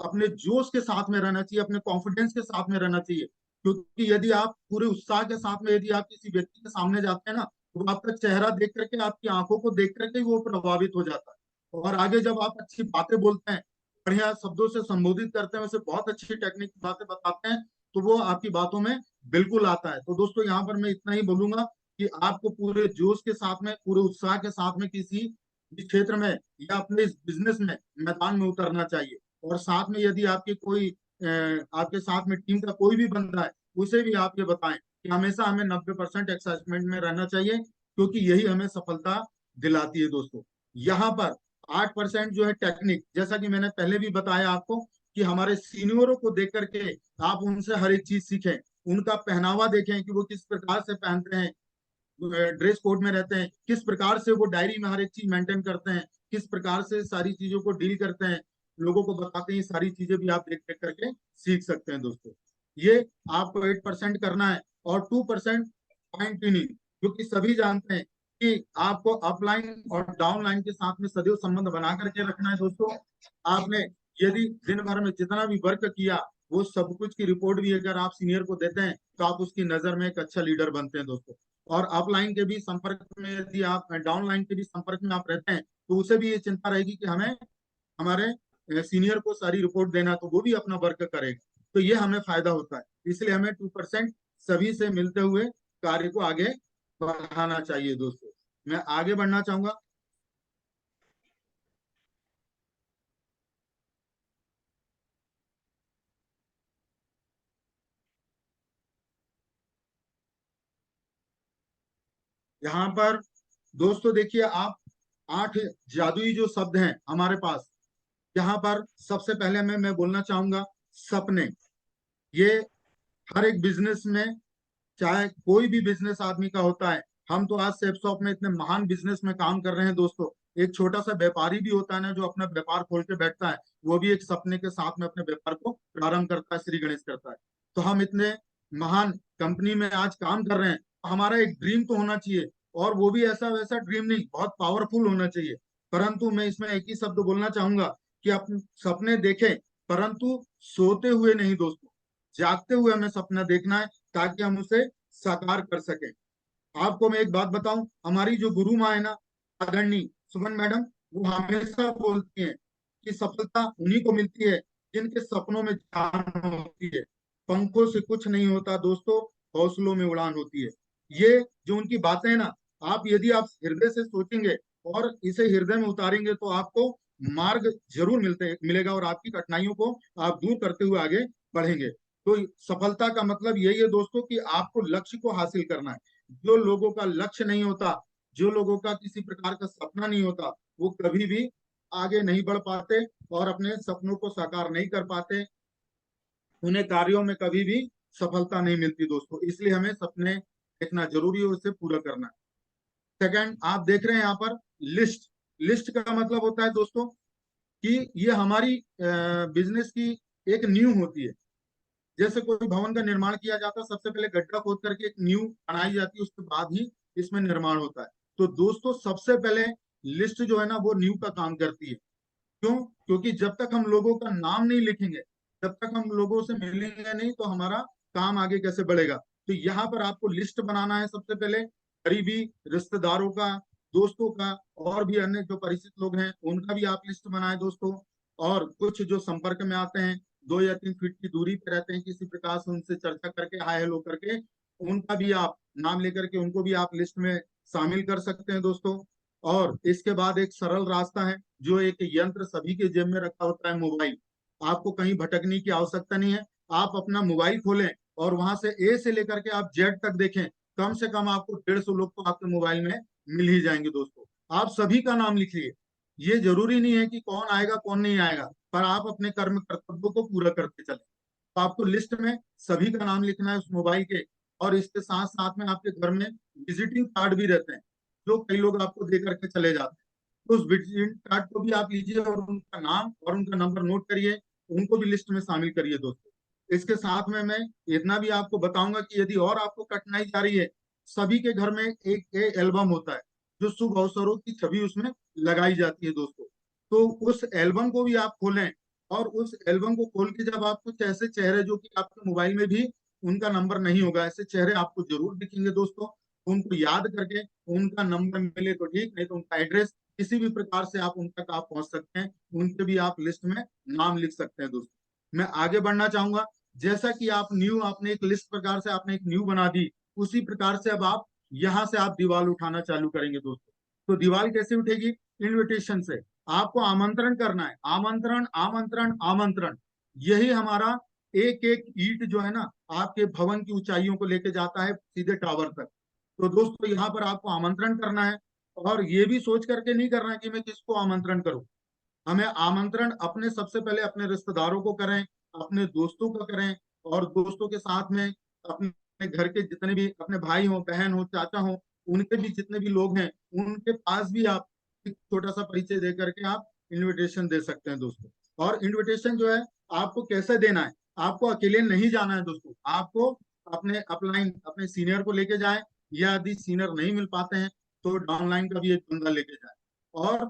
अपने जोश के साथ में रहना चाहिए, अपने कॉन्फिडेंस के साथ में रहना चाहिए। क्योंकि यदि आप पूरे उत्साह के साथ में यदि आप किसी व्यक्ति के सामने जाते हैं ना, तो आपका चेहरा देख करके, आपकी आंखों को देख करके वो प्रभावित हो जाता है। और आगे जब आप अच्छी बातें बोलते हैं, बढ़िया शब्दों से संबोधित करते हैं, वैसे बहुत अच्छी टेक्निक बातें बताते हैं, तो वो आपकी बातों में बिल्कुल आता है। तो दोस्तों यहाँ पर मैं इतना ही बोलूंगा कि आपको पूरे जोश के साथ में, पूरे उत्साह के साथ में किसी भी क्षेत्र में या अपने इस बिजनेस में, मैदान में उतरना चाहिए। और साथ में यदि आपकी कोई आपके साथ में टीम का कोई भी बंदा है, उसे भी आप ये बताएं कि हमेशा हमें 90% एक्साइटमेंट में रहना चाहिए, क्योंकि यही हमें सफलता दिलाती है दोस्तों। यहाँ पर 8% जो है टेक्निक, जैसा कि मैंने पहले भी बताया आपको कि हमारे सीनियरों को देख करके आप उनसे हर एक चीज सीखें, उनका पहनावा देखें कि वो किस प्रकार से पहनते हैं, ड्रेस कोड में रहते हैं, किस प्रकार से वो डायरी में हर एक चीज मेंटेन करते हैं, किस प्रकार से सारी चीजों को डील करते हैं, लोगों को बताते हैं। ये सारी चीजें भी आप देख देख करके सीख सकते हैं दोस्तों। ये आपको 8% करना है, और 2% फाइन ट्यूनिंग, क्योंकि सभी जानते हैं कि आपको अपलाइन और डाउनलाइन के साथ में सदैव संबंध बना करके रखना है दोस्तों। आपने यदि दिन भर में जितना भी वर्क किया, वो सब कुछ की रिपोर्ट भी अगर आप सीनियर को देते हैं, तो आप उसकी नजर में एक अच्छा लीडर बनते हैं दोस्तों। और अपलाइन के भी संपर्क में यदि आप, डाउनलाइन के भी संपर्क में आप रहते हैं, तो उसे भी ये चिंता रहेगी कि हमें हमारे सीनियर को सारी रिपोर्ट देना, तो वो भी अपना वर्क करेगा, तो ये हमें फायदा होता है। इसलिए हमें 2% सभी से मिलते हुए कार्य को आगे बढ़ाना चाहिए दोस्तों। मैं आगे बढ़ना चाहूंगा। यहाँ पर दोस्तों देखिए आप, 8 जादुई जो शब्द हैं हमारे पास, यहाँ पर सबसे पहले मैं बोलना चाहूंगा सपने। ये हर एक बिजनेस में, चाहे कोई भी बिजनेस आदमी का होता है, हम तो आज सेफ शॉप में इतने महान बिजनेस में काम कर रहे हैं दोस्तों। एक छोटा सा व्यापारी भी होता है ना, जो अपना व्यापार खोल के बैठता है, वो भी एक सपने के साथ में अपने व्यापार को प्रारंभ करता है, श्री गणेश करता है। तो हम इतने महान कंपनी में आज काम कर रहे हैं, हमारा एक ड्रीम तो होना चाहिए, और वो भी ऐसा वैसा ड्रीम नहीं, बहुत पावरफुल होना चाहिए। परंतु मैं इसमें एक ही शब्द बोलना चाहूंगा कि अपने सपने देखें, परंतु सोते हुए नहीं दोस्तों, जागते हुए हमें सपना देखना है, ताकि हम उसे साकार कर सके। आपको मैं एक बात बताऊं, हमारी जो गुरु माँ है ना, आदरणीय सुमन मैडम, वो हमेशा बोलती हैं कि सफलता उन्हीं को मिलती है जिनके सपनों में जान होती है। पंखों से कुछ नहीं होता दोस्तों, हौसलों में उड़ान होती है। ये जो उनकी बातें हैं ना, आप यदि आप हृदय से सोचेंगे और इसे हृदय में उतारेंगे, तो आपको मार्ग जरूर मिलेगा, और आपकी कठिनाइयों को आप दूर करते हुए आगे बढ़ेंगे। तो सफलता का मतलब यही है दोस्तों कि आपको लक्ष्य को हासिल करना है। जो लोगों का लक्ष्य नहीं होता, जो लोगों का किसी प्रकार का सपना नहीं होता, वो कभी भी आगे नहीं बढ़ पाते और अपने सपनों को साकार नहीं कर पाते। उन्हें कार्यों में कभी भी सफलता नहीं मिलती दोस्तों। इसलिए हमें सपने देखना जरूरी है और उसे पूरा करना है। सेकंड, आप देख रहे हैं यहाँ पर लिस्ट। लिस्ट का मतलब होता है दोस्तों कि ये हमारी बिजनेस की एक नींव होती है। जैसे कोई भवन का निर्माण किया जाता है, सबसे पहले गड्ढा खोद करके एक नींव बनाई जाती है, उसके बाद ही इसमें निर्माण होता है। तो दोस्तों सबसे पहले लिस्ट जो है ना, वो नींव का काम करती है। क्यों? क्योंकि जब तक हम लोगों का नाम नहीं लिखेंगे, जब तक हम लोगों से मिलेंगे नहीं, तो हमारा काम आगे कैसे बढ़ेगा। तो यहाँ पर आपको लिस्ट बनाना है सबसे पहले, करीबी रिश्तेदारों का, दोस्तों का, और भी अन्य जो परिचित लोग हैं उनका भी आप लिस्ट बनाए दोस्तों। और कुछ जो संपर्क में आते हैं, 2 या 3 फीट की दूरी पे रहते हैं, किसी प्रकार से उनसे चर्चा करके, हाय हेलो करके, उनका भी आप नाम लेकर के उनको भी आप लिस्ट में शामिल कर सकते हैं दोस्तों। और इसके बाद एक सरल रास्ता है, जो एक यंत्र सभी के जेब में रखा होता है, मोबाइल। आपको कहीं भटकने की आवश्यकता नहीं है, आप अपना मोबाइल खोलें और वहां से ए से लेकर के आप जेड तक देखें, कम से कम आपको 150 लोग तो आपके मोबाइल में मिल ही जाएंगे दोस्तों। आप सभी का नाम लिखिए। ये जरूरी नहीं है कि कौन आएगा कौन नहीं आएगा, पर आप अपने कर्म कर्तव्यों को पूरा करते चले। तो आपको लिस्ट में सभी का नाम लिखना है उस मोबाइल के। और इसके साथ साथ में आपके घर में विजिटिंग कार्ड भी रहते हैं, जो कई लोग आपको दे करके चले जाते हैं। तो उस विजिटिंग कार्ड को भी आप लीजिए और उनका नाम और उनका नंबर नोट करिए। उनको भी लिस्ट में शामिल करिए दोस्तों। इसके साथ में मैं इतना भी आपको बताऊंगा कि यदि और आपको कठिनाई जा रही है, सभी के घर में एक एल्बम होता है जो शुभ अवसरों की छवि उसमें लगाई जाती है दोस्तों। तो उस एल्बम को भी आप खोलें, और उस एल्बम को खोल के जब आप कुछ ऐसे चेहरे जो कि आपके मोबाइल में भी उनका नंबर नहीं होगा, ऐसे चेहरे आपको जरूर दिखेंगे दोस्तों, उनको याद करके उनका नंबर मिले तो ठीक, नहीं तो उनका एड्रेस किसी भी प्रकार से आप उन तक आप पहुंच सकते हैं, उनके भी आप लिस्ट में नाम लिख सकते हैं दोस्तों। मैं आगे बढ़ना चाहूंगा। जैसा कि आप न्यू, आपने एक लिस्ट प्रकार से आपने एक न्यू बना दी, उसी प्रकार से अब आप यहाँ से आप दीवार उठाना चालू करेंगे दोस्तों। तो दीवार कैसे उठेगी? इनविटेशन से। आपको आमंत्रण करना है, आमंत्रण आमंत्रण आमंत्रण। यही हमारा एक एक ईंट जो है ना, आपके भवन की ऊंचाइयों को लेके जाता है सीधे टावर तक। तो दोस्तों यहाँ पर आपको आमंत्रण करना है, और ये भी सोच करके नहीं करना है कि मैं किसको आमंत्रण करूं। हमें आमंत्रण अपने, सबसे पहले अपने रिश्तेदारों को करें, अपने दोस्तों को करें, और दोस्तों के साथ में अपने घर के जितने भी अपने भाई हो, बहन हो, चाचा हो, उनके भी जितने भी लोग हैं, उनके पास भी आप एक छोटा सा परिचय दे करके आप इनविटेशन दे सकते हैं दोस्तों। और इनविटेशन जो है आपको कैसे देना है, आपको अकेले नहीं जाना है दोस्तों, आपको अपने अपलाइन अपने सीनियर को लेके जाए, या यदि सीनियर नहीं मिल पाते हैं तो डाउनलाइन का भी एक बंदा लेके जाए। और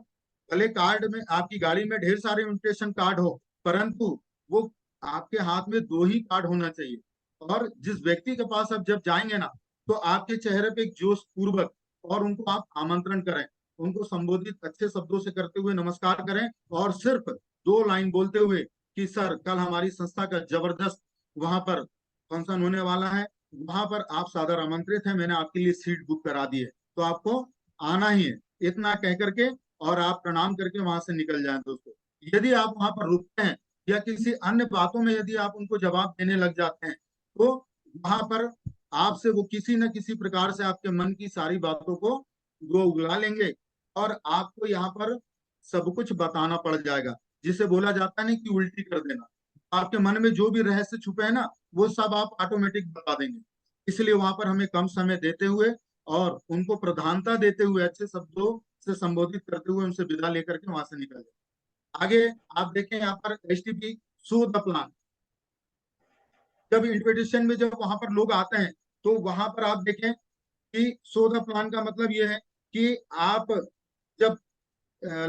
भले कार्ड में आपकी गाड़ी में ढेर सारे इन्विटेशन कार्ड हो, परंतु वो आपके हाथ में 2 ही कार्ड होना चाहिए। और जिस व्यक्ति के पास आप जब जाएंगे ना, तो आपके चेहरे पे एक जोश पूर्वक और उनको आप आमंत्रण करें, उनको संबोधित अच्छे शब्दों से करते हुए नमस्कार करें, और सिर्फ 2 लाइन बोलते हुए कि सर कल हमारी संस्था का जबरदस्त वहां पर फंक्शन होने वाला है, वहां पर आप सादर आमंत्रित हैं, मैंने आपके लिए सीट बुक करा दी है, तो आपको आना ही है। इतना कह करके और आप प्रणाम करके वहां से निकल जाएं दोस्तों। यदि आप वहां पर रुकते हैं या किसी अन्य बातों में यदि आप उनको जवाब देने लग जाते हैं, तो वहां पर आपसे वो किसी न किसी प्रकार से आपके मन की सारी बातों को वो उगला लेंगे, और आपको यहाँ पर सब कुछ बताना पड़ जाएगा, जिसे बोला जाता है ना कि उल्टी कर देना। आपके मन में जो भी रहस्य छुपे हैं ना, वो सब आप ऑटोमेटिक बता देंगे। इसलिए वहां पर हमें कम समय देते हुए और उनको प्रधानता देते हुए अच्छे शब्दों से संबोधित करते हुए उनसे विदा लेकर के वहां से निकल जाए। आगे आप देखें यहाँ पर एसटीपी शो द प्लान। जब इन्विटेशन में जब वहां पर लोग आते हैं, तो वहां पर आप देखें कि शो द प्लान का मतलब ये है कि आप जब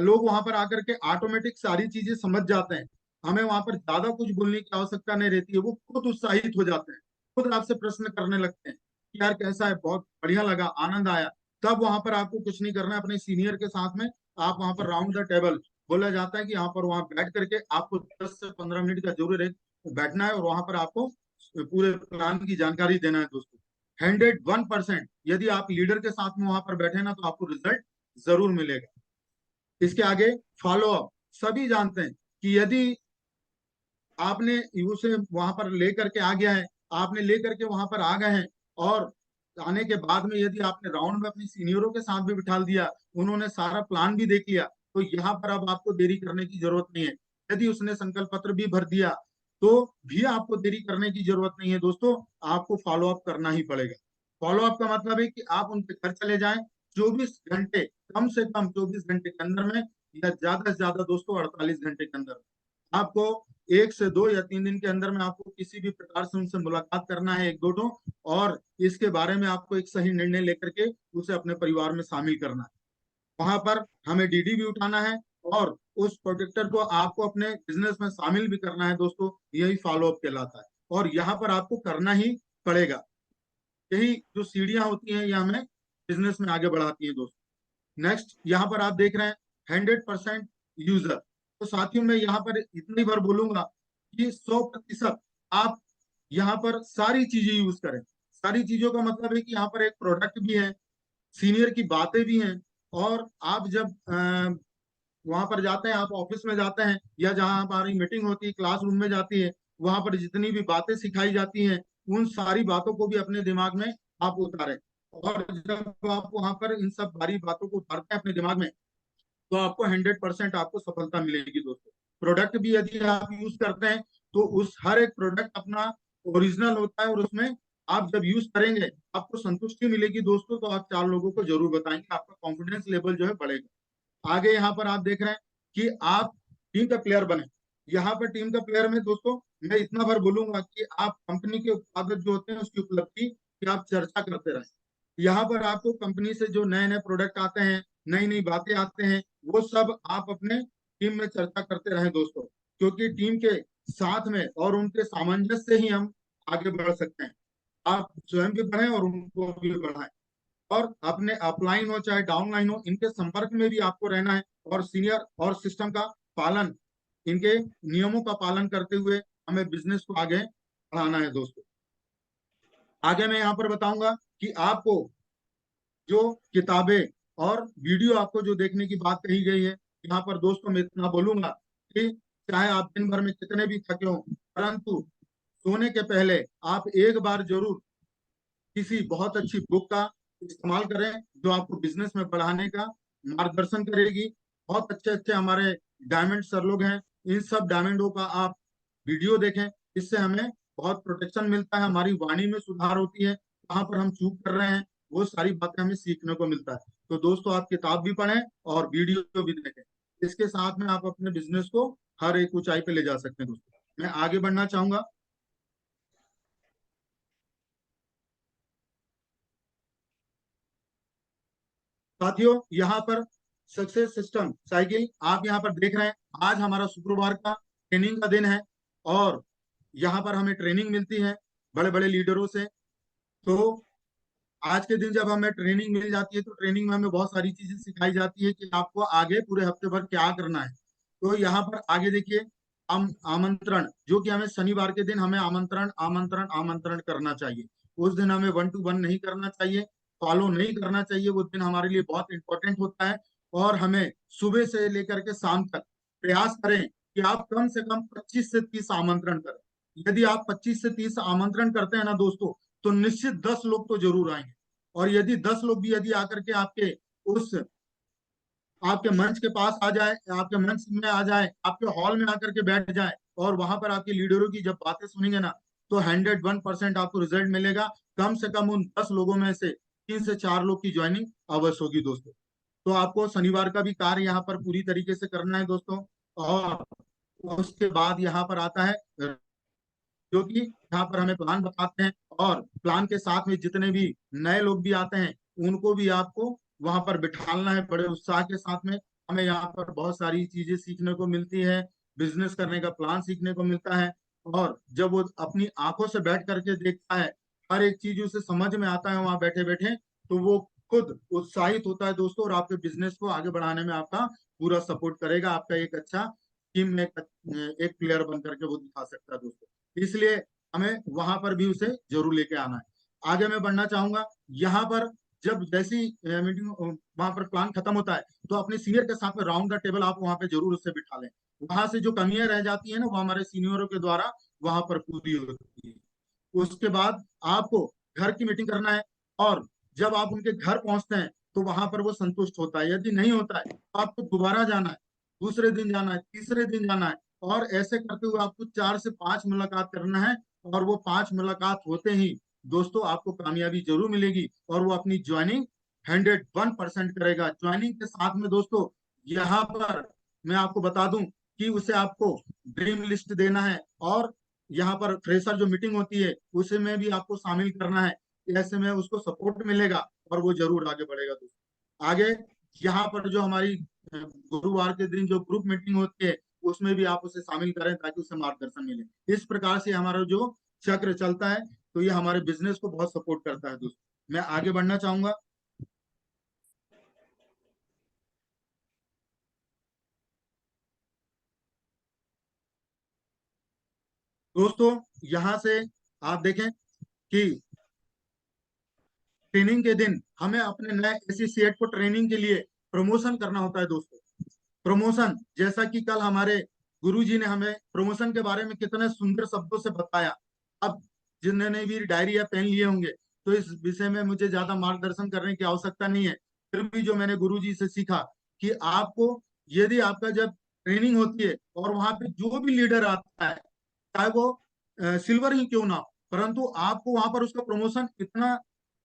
लोग वहां पर आकर के ऑटोमेटिक सारी चीजें समझ जाते हैं, हमें वहां पर ज्यादा कुछ बोलने की आवश्यकता नहीं रहती है, वो खुद उत्साहित हो जाते हैं, खुद आपसे प्रश्न करने लगते हैं कि यार कैसा है, बहुत बढ़िया लगा, आनंद आया। तब वहां पर आपको कुछ नहीं करना है, अपने सीनियर के साथ में आप वहां पर राउंड द टेबल, बोला जाता है कि यहाँ पर वहां बैठ करके आपको 10 से 15 मिनट का जरूर है बैठना है, और वहां पर आपको पूरे प्लान की जानकारी देना है दोस्तों। 101% यदि आप लीडर के साथ में वहां पर बैठे ना, तो आपको रिजल्ट जरूर मिलेगा। इसके आगे फॉलो अप। सभी जानते हैं कि यदि आपने उसे वहां पर लेकर के आ गया है, आपने लेकर के वहां पर आ गए हैं, और आने के बाद में यदि आपने राउंड में अपने सीनियरों के साथ भी बिठा दिया, उन्होंने सारा प्लान भी देख लिया, तो यहाँ पर अब आपको देरी करने की जरूरत नहीं है। यदि उसने संकल्प पत्र भी भर दिया, तो भी आपको देरी करने की जरूरत नहीं है दोस्तों, आपको फॉलो अप करना ही पड़ेगा। फॉलो अप का मतलब है कि आप उनके घर चले जाएं 24 घंटे, कम से कम 24 घंटे के अंदर में, या ज्यादा से ज्यादा दोस्तों 48 घंटे के अंदर। आपको 1 से 2 या 3 दिन के अंदर में आपको किसी भी प्रकार से उनसे मुलाकात करना है, एक दो, और इसके बारे में आपको एक सही निर्णय लेकर के उसे अपने परिवार में शामिल करना है। वहां पर हमें डीडी भी उठाना है, और उस प्रोटेक्टर को आपको अपने बिजनेस में शामिल भी करना है दोस्तों, यही फॉलो अप कहलाता है, और यहाँ पर आपको करना ही पड़ेगा। यही जो सीढ़ियां होती हैं, ये हमें बिजनेस में आगे बढ़ाती हैं दोस्तों। नेक्स्ट यहाँ पर आप देख रहे हैं 100% यूजर। तो साथियों मैं यहाँ पर इतनी बार बोलूंगा कि 100% आप यहाँ पर सारी चीजें यूज करें। सारी चीजों का मतलब है कि यहाँ पर एक प्रोडक्ट भी है, सीनियर की बातें भी हैं, और आप जब वहां पर जाते हैं, आप ऑफिस में जाते हैं, या जहां हमारी मीटिंग होती है, क्लासरूम में जाती है, वहां पर जितनी भी बातें सिखाई जाती हैं, उन सारी बातों को भी अपने दिमाग में आप उतारें। और जब आप वहां पर इन सब सारी बातों को उतारते हैं अपने दिमाग में, तो आपको 100% आपको सफलता मिलेगी दोस्तों। प्रोडक्ट भी यदि आप यूज करते हैं, तो उस हर एक प्रोडक्ट अपना ओरिजिनल होता है, और उसमें आप जब यूज करेंगे आपको संतुष्टि मिलेगी दोस्तों, तो आप 4 लोगों को जरूर बताएंगे, आपका कॉन्फिडेंस लेवल जो है बढ़ेगा। आगे यहाँ पर आप देख रहे हैं कि आप टीम का प्लेयर बने। यहाँ पर टीम का प्लेयर में दोस्तों मैं इतना भर बोलूंगा कि आप कंपनी के उत्पाद जो होते हैं उसकी उपलब्धि की आप चर्चा करते रहें। यहाँ पर आपको कंपनी से जो नए नए प्रोडक्ट आते हैं, नई नई बातें आते हैं, वो सब आप अपने टीम में चर्चा करते रहें दोस्तों, क्योंकि टीम के साथ में और उनके सामंजस्य से ही हम आगे बढ़ सकते हैं। आप स्वयं भी बढ़ें और उनको भी बढ़ाएं, और अपने अपलाइन हो चाहे डाउनलाइन हो, इनके संपर्क में भी आपको रहना है, और सीनियर और सिस्टम का पालन, इनके नियमों का पालन करते हुए हमें बिजनेस को आगे बढ़ाना है दोस्तों। आगे मैं यहाँ पर बताऊंगा कि आपको जो किताबें और वीडियो आपको जो देखने की बात कही गई है, यहाँ पर दोस्तों मैं इतना बोलूंगा कि चाहे आप दिन भर में कितने भी थके हों, परंतु सोने के पहले आप एक बार जरूर किसी बहुत अच्छी बुक का इस्तेमाल करें जो आपको बिजनेस में बढ़ाने का मार्गदर्शन करेगी। बहुत अच्छे अच्छे हमारे डायमंड सर लोग हैं, इन सब डायमंडों का आप वीडियो देखें, इससे हमें बहुत प्रोटेक्शन मिलता है, हमारी वाणी में सुधार होती है, कहाँ पर हम चूक कर रहे हैं वो सारी बातें हमें सीखने को मिलता है। तो दोस्तों आप किताब भी पढ़ें और वीडियो भी देखें, इसके साथ में आप अपने बिजनेस को हर एक ऊंचाई पे ले जा सकते हैं दोस्तों। मैं आगे बढ़ना चाहूंगा। साथियों यहाँ पर सक्सेस सिस्टम साइकिल आप यहाँ पर देख रहे हैं। आज हमारा शुक्रवार का ट्रेनिंग का दिन है, और यहाँ पर हमें ट्रेनिंग मिलती है बड़े बड़े लीडरों से। तो आज के दिन जब हमें ट्रेनिंग मिल जाती है तो ट्रेनिंग में हमें बहुत सारी चीजें सिखाई जाती है कि आपको आगे पूरे हफ्ते भर क्या करना है। तो यहाँ पर आगे देखिए, आमंत्रण, जो कि हमें शनिवार के दिन हमें आमंत्रण आमंत्रण आमंत्रण करना चाहिए। उस दिन हमें 1 to 1 नहीं करना चाहिए, फॉलो नहीं करना चाहिए, वो दिन हमारे लिए बहुत इंपॉर्टेंट होता है। और हमें सुबह से लेकर के शाम तक प्रयास करें कि आप कम से कम 25 से 30 आमंत्रण करें। यदि आप 25 से 30 आमंत्रण करते हैं ना दोस्तों, तो निश्चित 10 लोग तो जरूर आएंगे। और यदि 10 लोग भी यदि आकर के उस आपके मंच के पास आ जाए, आपके मंच में आ जाए, आपके हॉल में आकर के बैठ जाए, और वहां पर आपके लीडरों की जब बातें सुनेंगे ना, तो 101% आपको रिजल्ट मिलेगा। कम से कम उन 10 लोगों में से 3 से 4 लोग की ज्वाइनिंग अवश्य होगी दोस्तों। तो आपको शनिवार का भी कार्य यहाँ पर पूरी तरीके से करना है दोस्तों। और उसके बाद यहाँ पर आता है जो कि यहाँ पर हमें प्लान बताते हैं, और प्लान के साथ में जितने भी नए लोग भी आते हैं उनको भी आपको वहां पर बिठाना है बड़े उत्साह के साथ में। हमें यहाँ पर बहुत सारी चीजें सीखने को मिलती है, बिजनेस करने का प्लान सीखने को मिलता है, और जब वो अपनी आंखों से बैठ करके देखता है, हर एक चीज उसे समझ में आता है वहां बैठे बैठे, तो वो खुद उत्साहित होता है दोस्तों, और आपके बिजनेस को आगे बढ़ाने में आपका पूरा सपोर्ट करेगा। आपका एक अच्छा टीम में एक प्लेयर बन करके वो दिखा सकता है दोस्तों। इसलिए हमें वहां पर भी उसे जरूर लेके आना है। आगे मैं बढ़ना चाहूंगा। यहाँ पर जब जैसी मीटिंग वहां पर प्लान खत्म होता है, तो अपने सीनियर के साथ में राउंड द टेबल आप वहां पे जरूर उससे बिठा लें। वहां से जो कमियां रह जाती है ना, वो हमारे सीनियरों के द्वारा वहां पर पूरी होती है। उसके बाद आपको घर की मीटिंग करना है, और जब आप उनके घर पहुंचते हैं तो वहां पर वो संतुष्ट होता है। यदि नहीं होता है तो आपको दोबारा जाना है, दूसरे दिन जाना है, तीसरे दिन जाना है, और ऐसे करते हुए आपको 4 से 5 मुलाकात करना है। और वो 5 मुलाकात होते ही दोस्तों आपको कामयाबी जरूर मिलेगी, और वो अपनी ज्वाइनिंग 101% करेगा। ज्वाइनिंग के साथ में दोस्तों यहाँ पर मैं आपको बता दूं कि उसे आपको ड्रीम लिस्ट देना है, और यहाँ पर फ्रेशर जो मीटिंग होती है उसे में भी आपको शामिल करना है। ऐसे में उसको सपोर्ट मिलेगा और वो जरूर आगे बढ़ेगा दोस्तों। आगे यहाँ पर जो हमारी गुरुवार के दिन जो ग्रुप मीटिंग होती है, उसमें भी आप उसे शामिल करें ताकि उसे मार्गदर्शन मिले। इस प्रकार से हमारा जो चक्र चलता है, तो ये हमारे बिजनेस को बहुत सपोर्ट करता है दोस्तों। मैं आगे बढ़ना चाहूंगा। दोस्तों यहाँ से आप देखें कि ट्रेनिंग के दिन हमें अपने नए एसोसिएट को ट्रेनिंग के लिए प्रमोशन करना होता है दोस्तों। प्रमोशन, जैसा कि कल हमारे गुरुजी ने हमें प्रमोशन के बारे में कितने सुंदर शब्दों से बताया। अब जिन्होंने भी डायरी या पेन लिए होंगे, तो इस विषय में मुझे ज्यादा मार्गदर्शन करने की आवश्यकता नहीं है। फिर भी जो मैंने गुरुजी से सीखा कि आपको, यदि आपका जब ट्रेनिंग होती है और वहां पे जो भी लीडर आता है, चाहे वो सिल्वर ही क्यों ना हो, परंतु आपको वहां पर उसका प्रमोशन इतना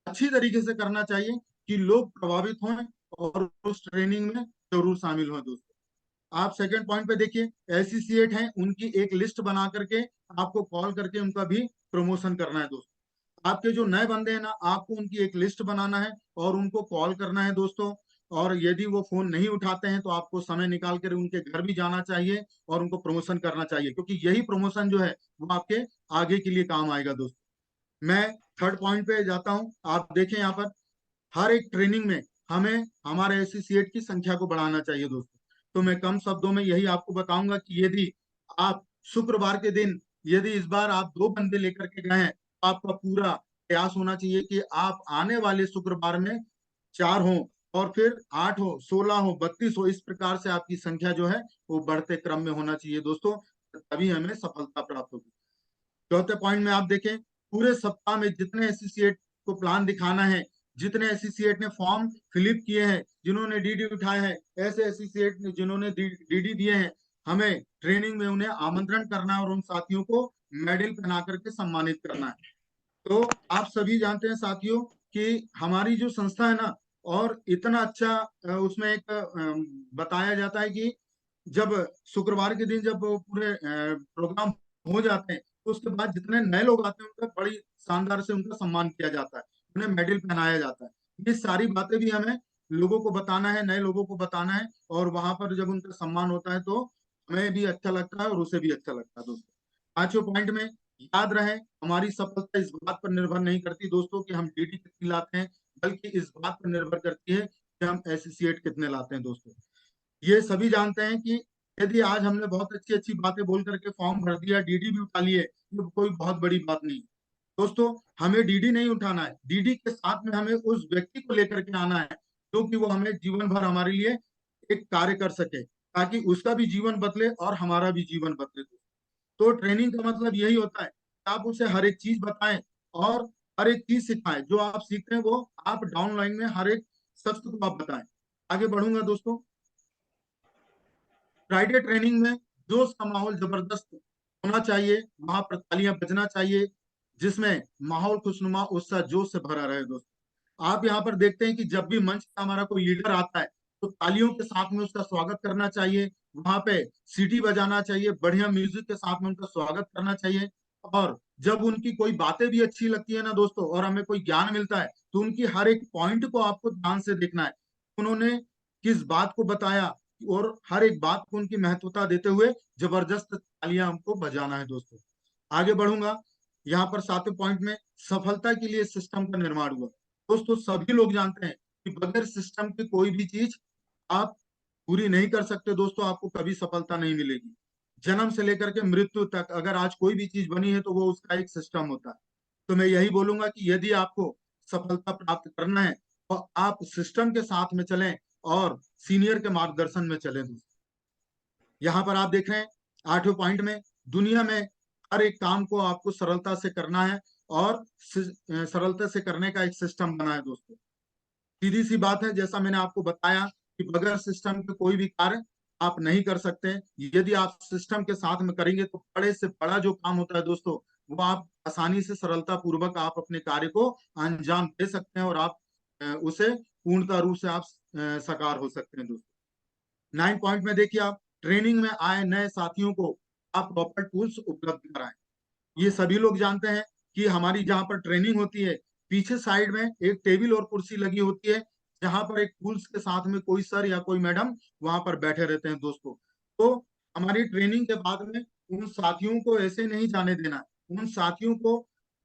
अच्छी तरीके से करना चाहिए कि लोग प्रभावित हों और उस ट्रेनिंग में जरूर शामिल हों दोस्तों। आप सेकंड पॉइंट पे देखिए, एसोसिएट हैं उनकी एक लिस्ट बना करके आपको कॉल करके उनका भी प्रमोशन करना है दोस्तों। आपके जो नए बंदे हैं ना, आपको उनकी एक लिस्ट बनाना है और उनको कॉल करना है दोस्तों। और यदि वो फोन नहीं उठाते हैं तो आपको समय निकाल कर उनके घर भी जाना चाहिए और उनको प्रमोशन करना चाहिए, क्योंकि यही प्रमोशन जो है वो आपके आगे के लिए काम आएगा दोस्तों। मैं थर्ड पॉइंट पे जाता हूं। आप देखें यहाँ पर, हर एक ट्रेनिंग में हमें हमारे एसोसिएट की संख्या को बढ़ाना चाहिए दोस्तों। तो मैं कम शब्दों में यही आपको बताऊंगा कि यदि आप शुक्रवार के दिन, यदि इस बार आप 2 बंदे लेकर के गए हैं, तो आपका पूरा प्रयास होना चाहिए कि आप आने वाले शुक्रवार में 4 हो, और फिर 8 हो, 16 हो, 32 हो, इस प्रकार से आपकी संख्या जो है वो बढ़ते क्रम में होना चाहिए दोस्तों, तभी हमें सफलता प्राप्त होगी। चौथे पॉइंट में आप देखें, पूरे सप्ताह में जितने एसोसिएट को प्लान दिखाना है, जितने एसोसिएट ने फॉर्म फिलिप किए हैं, जिन्होंने डीडी उठाए हैं, ऐसे एसोसिएट ने जिन्होंने डीडी दिए हैं, हमें ट्रेनिंग में उन्हें आमंत्रण करना है और उन साथियों को मेडल पहना करके सम्मानित करना है। तो आप सभी जानते हैं साथियों कि हमारी जो संस्था है ना, और इतना अच्छा उसमें एक बताया जाता है कि जब शुक्रवार के दिन जब वो पूरे प्रोग्राम हो जाते हैं, तो उसके बाद जितने नए लोग आते हैं उनका बड़ी शानदार से उनका सम्मान किया जाता है, उन्हें मेडल पहनाया जाता है। ये सारी बातें भी हमें लोगों को बताना है, नए लोगों को बताना है, और वहां पर जब उनका सम्मान होता है तो हमें भी अच्छा लगता है और उसे भी अच्छा लगता है दोस्तों। पांचवें पॉइंट में याद रहे, हमारी सफलता इस बात पर निर्भर नहीं करती दोस्तों कि हम डीडी कितनी लाते हैं, बल्कि इस बात पर निर्भर करती है कि हम एसोसिएट कितने लाते हैं दोस्तों। ये सभी जानते हैं कि यदि आज हमने बहुत अच्छी अच्छी बातें बोल करके फॉर्म भर दिया, डीडी भी उठा लिए, ये कोई बहुत बड़ी बात नहीं दोस्तों। हमें डीडी नहीं उठाना है, डीडी के साथ में हमें उस व्यक्ति को लेकर के आना है जो कि वो हमें जीवन भर हमारे लिए एक कार्य कर सके, ताकि उसका भी जीवन बदले और हमारा भी जीवन बदले। तो ट्रेनिंग का मतलब यही होता है कि आप उसे हर एक चीज बताएं और हर एक चीज सिखाएं, जो आप सीख रहे हैं वो आप डाउन लाइन में हर एक शख्स को आप बताएं। आगे बढ़ूंगा दोस्तों। फ्राइडे ट्रेनिंग में जोश का माहौल जबरदस्त होना चाहिए, वहां पर तालियां बजना चाहिए, जिसमें माहौल खुशनुमा उत्साह जोश से भरा रहे दोस्तों। आप यहाँ पर देखते हैं कि जब भी मंच पर हमारा कोई लीडर आता है तो तालियों के साथ में उसका स्वागत करना चाहिए, वहां पे सीटी बजाना चाहिए, बढ़िया म्यूजिक के साथ में उनका स्वागत करना चाहिए। और जब उनकी कोई बातें भी अच्छी लगती है ना दोस्तों, और हमें कोई ज्ञान मिलता है, तो उनकी हर एक पॉइंट को आपको ध्यान से देखना है, उन्होंने किस बात को बताया, और हर एक बात को उनकी महत्वता देते हुए जबरदस्त तालियां हमको बजाना है दोस्तों। आगे बढ़ूंगा। यहाँ पर 7वें पॉइंट में सफलता के लिए सिस्टम का निर्माण हुआ दोस्तों। सभी लोग जानते हैं कि बगैर सिस्टम की कोई भी चीज आप पूरी नहीं कर सकते दोस्तों, आपको कभी सफलता नहीं मिलेगी। जन्म से लेकर के मृत्यु तक अगर आज कोई भी चीज बनी है तो वो उसका एक सिस्टम होता है। तो मैं यही बोलूंगा कि यदि आपको सफलता प्राप्त करना है तो आप सिस्टम के साथ में चलें और सीनियर के मार्गदर्शन में चलें दोस्तों। यहाँ पर आप देख रहे हैं 8वें पॉइंट में, दुनिया में हर एक काम को आपको सरलता से करना है और सरलता से करने का एक सिस्टम बना है दोस्तों। सीधी सी बात है, जैसा मैंने आपको बताया कि बगैर सिस्टम के कोई भी कार्य आप नहीं कर सकते। यदि आप सिस्टम के साथ में करेंगे तो बड़े से बड़ा जो काम होता है दोस्तों, वो आप आसानी से सरलता पूर्वक आप अपने कार्य को अंजाम दे सकते हैं, और आप उसे पूर्णतः रूप से आप साकार हो सकते हैं दोस्तों। 9 पॉइंट में देखिए, आप ट्रेनिंग में आए नए साथियों को आप प्रॉपर टूल्स उपलब्ध कराएं। ये सभी लोग जानते हैं कि हमारी जहाँ पर ट्रेनिंग होती है, पीछे साइड में एक टेबल और कुर्सी लगी होती है, जहां पर एक टूल्स के साथ में कोई सर या कोई मैडम वहां पर बैठे रहते हैं दोस्तों। तो हमारी ट्रेनिंग के बाद में उन साथियों को ऐसे नहीं जाने देना है, उन साथियों को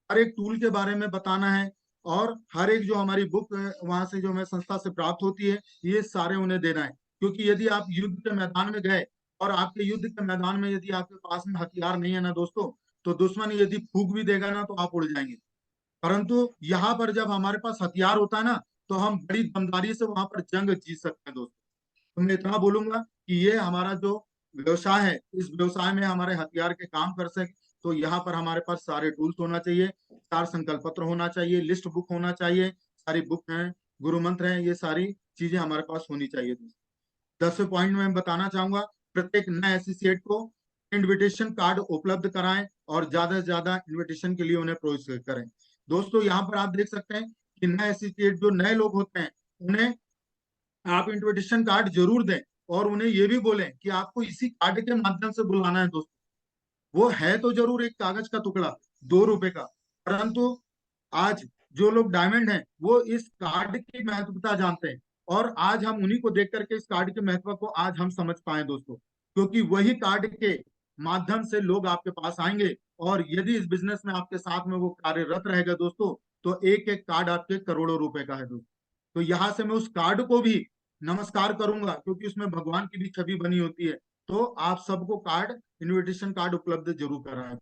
हर एक टूल के बारे में बताना है, और हर एक जो हमारी बुक वहां से जो हमें संस्था से प्राप्त होती है, ये सारे उन्हें देना है। क्योंकि यदि आप युद्ध के मैदान में गए और आपके युद्ध के मैदान में यदि आपके पास में हथियार नहीं है ना दोस्तों, तो दुश्मन यदि फूंक भी देगा ना तो आप उड़ जाएंगे। परंतु यहाँ पर जब हमारे पास हथियार होता है ना, तो हम बड़ी दमदारी से वहां पर जंग जीत सकते हैं दोस्तों। तो मैं इतना बोलूंगा कि ये हमारा जो व्यवसाय है, इस व्यवसाय में हमारे हथियार के काम कर सके, तो यहाँ पर हमारे पास सारे टूल्स होना चाहिए, 4 संकल्प पत्र होना चाहिए, लिस्ट बुक होना चाहिए, सारी बुक हैं, गुरु मंत्र हैं, ये सारी चीजें हमारे पास होनी चाहिए दोस्तों। 10वें पॉइंट में मैं बताना चाहूंगा, प्रत्येक नए एसोसिएट को इनविटेशन कार्ड उपलब्ध कराएं और ज्यादा से ज्यादा इनविटेशन के लिए उन्हें प्रोत्साहित करें दोस्तों। यहाँ पर आप देख सकते हैं कि नए एसोसिएट जो नए लोग होते हैं, उन्हें आप इनविटेशन कार्ड जरूर दें, और उन्हें ये भी बोलें कि आपको इसी कार्ड के माध्यम से बुलाना है दोस्तों। वो है तो जरूर एक कागज का टुकड़ा 2 रुपए का, परंतु आज जो लोग डायमंड हैं वो इस कार्ड की महत्वता जानते हैं, और आज हम उन्हीं को देख करके इस कार्ड के महत्व को आज हम समझ पाए दोस्तों, क्योंकि वही कार्ड के माध्यम से लोग आपके पास आएंगे, और यदि इस बिजनेस में आपके साथ में वो कार्यरत रहेगा दोस्तों, तो एक एक कार्ड आपके करोड़ों रुपए का है दोस्तों। तो यहाँ से मैं उस कार्ड को भी नमस्कार करूंगा, क्योंकि उसमें भगवान की भी छवि बनी होती है। तो आप सबको कार्ड, इनविटेशन कार्ड उपलब्ध जरूर कराएं।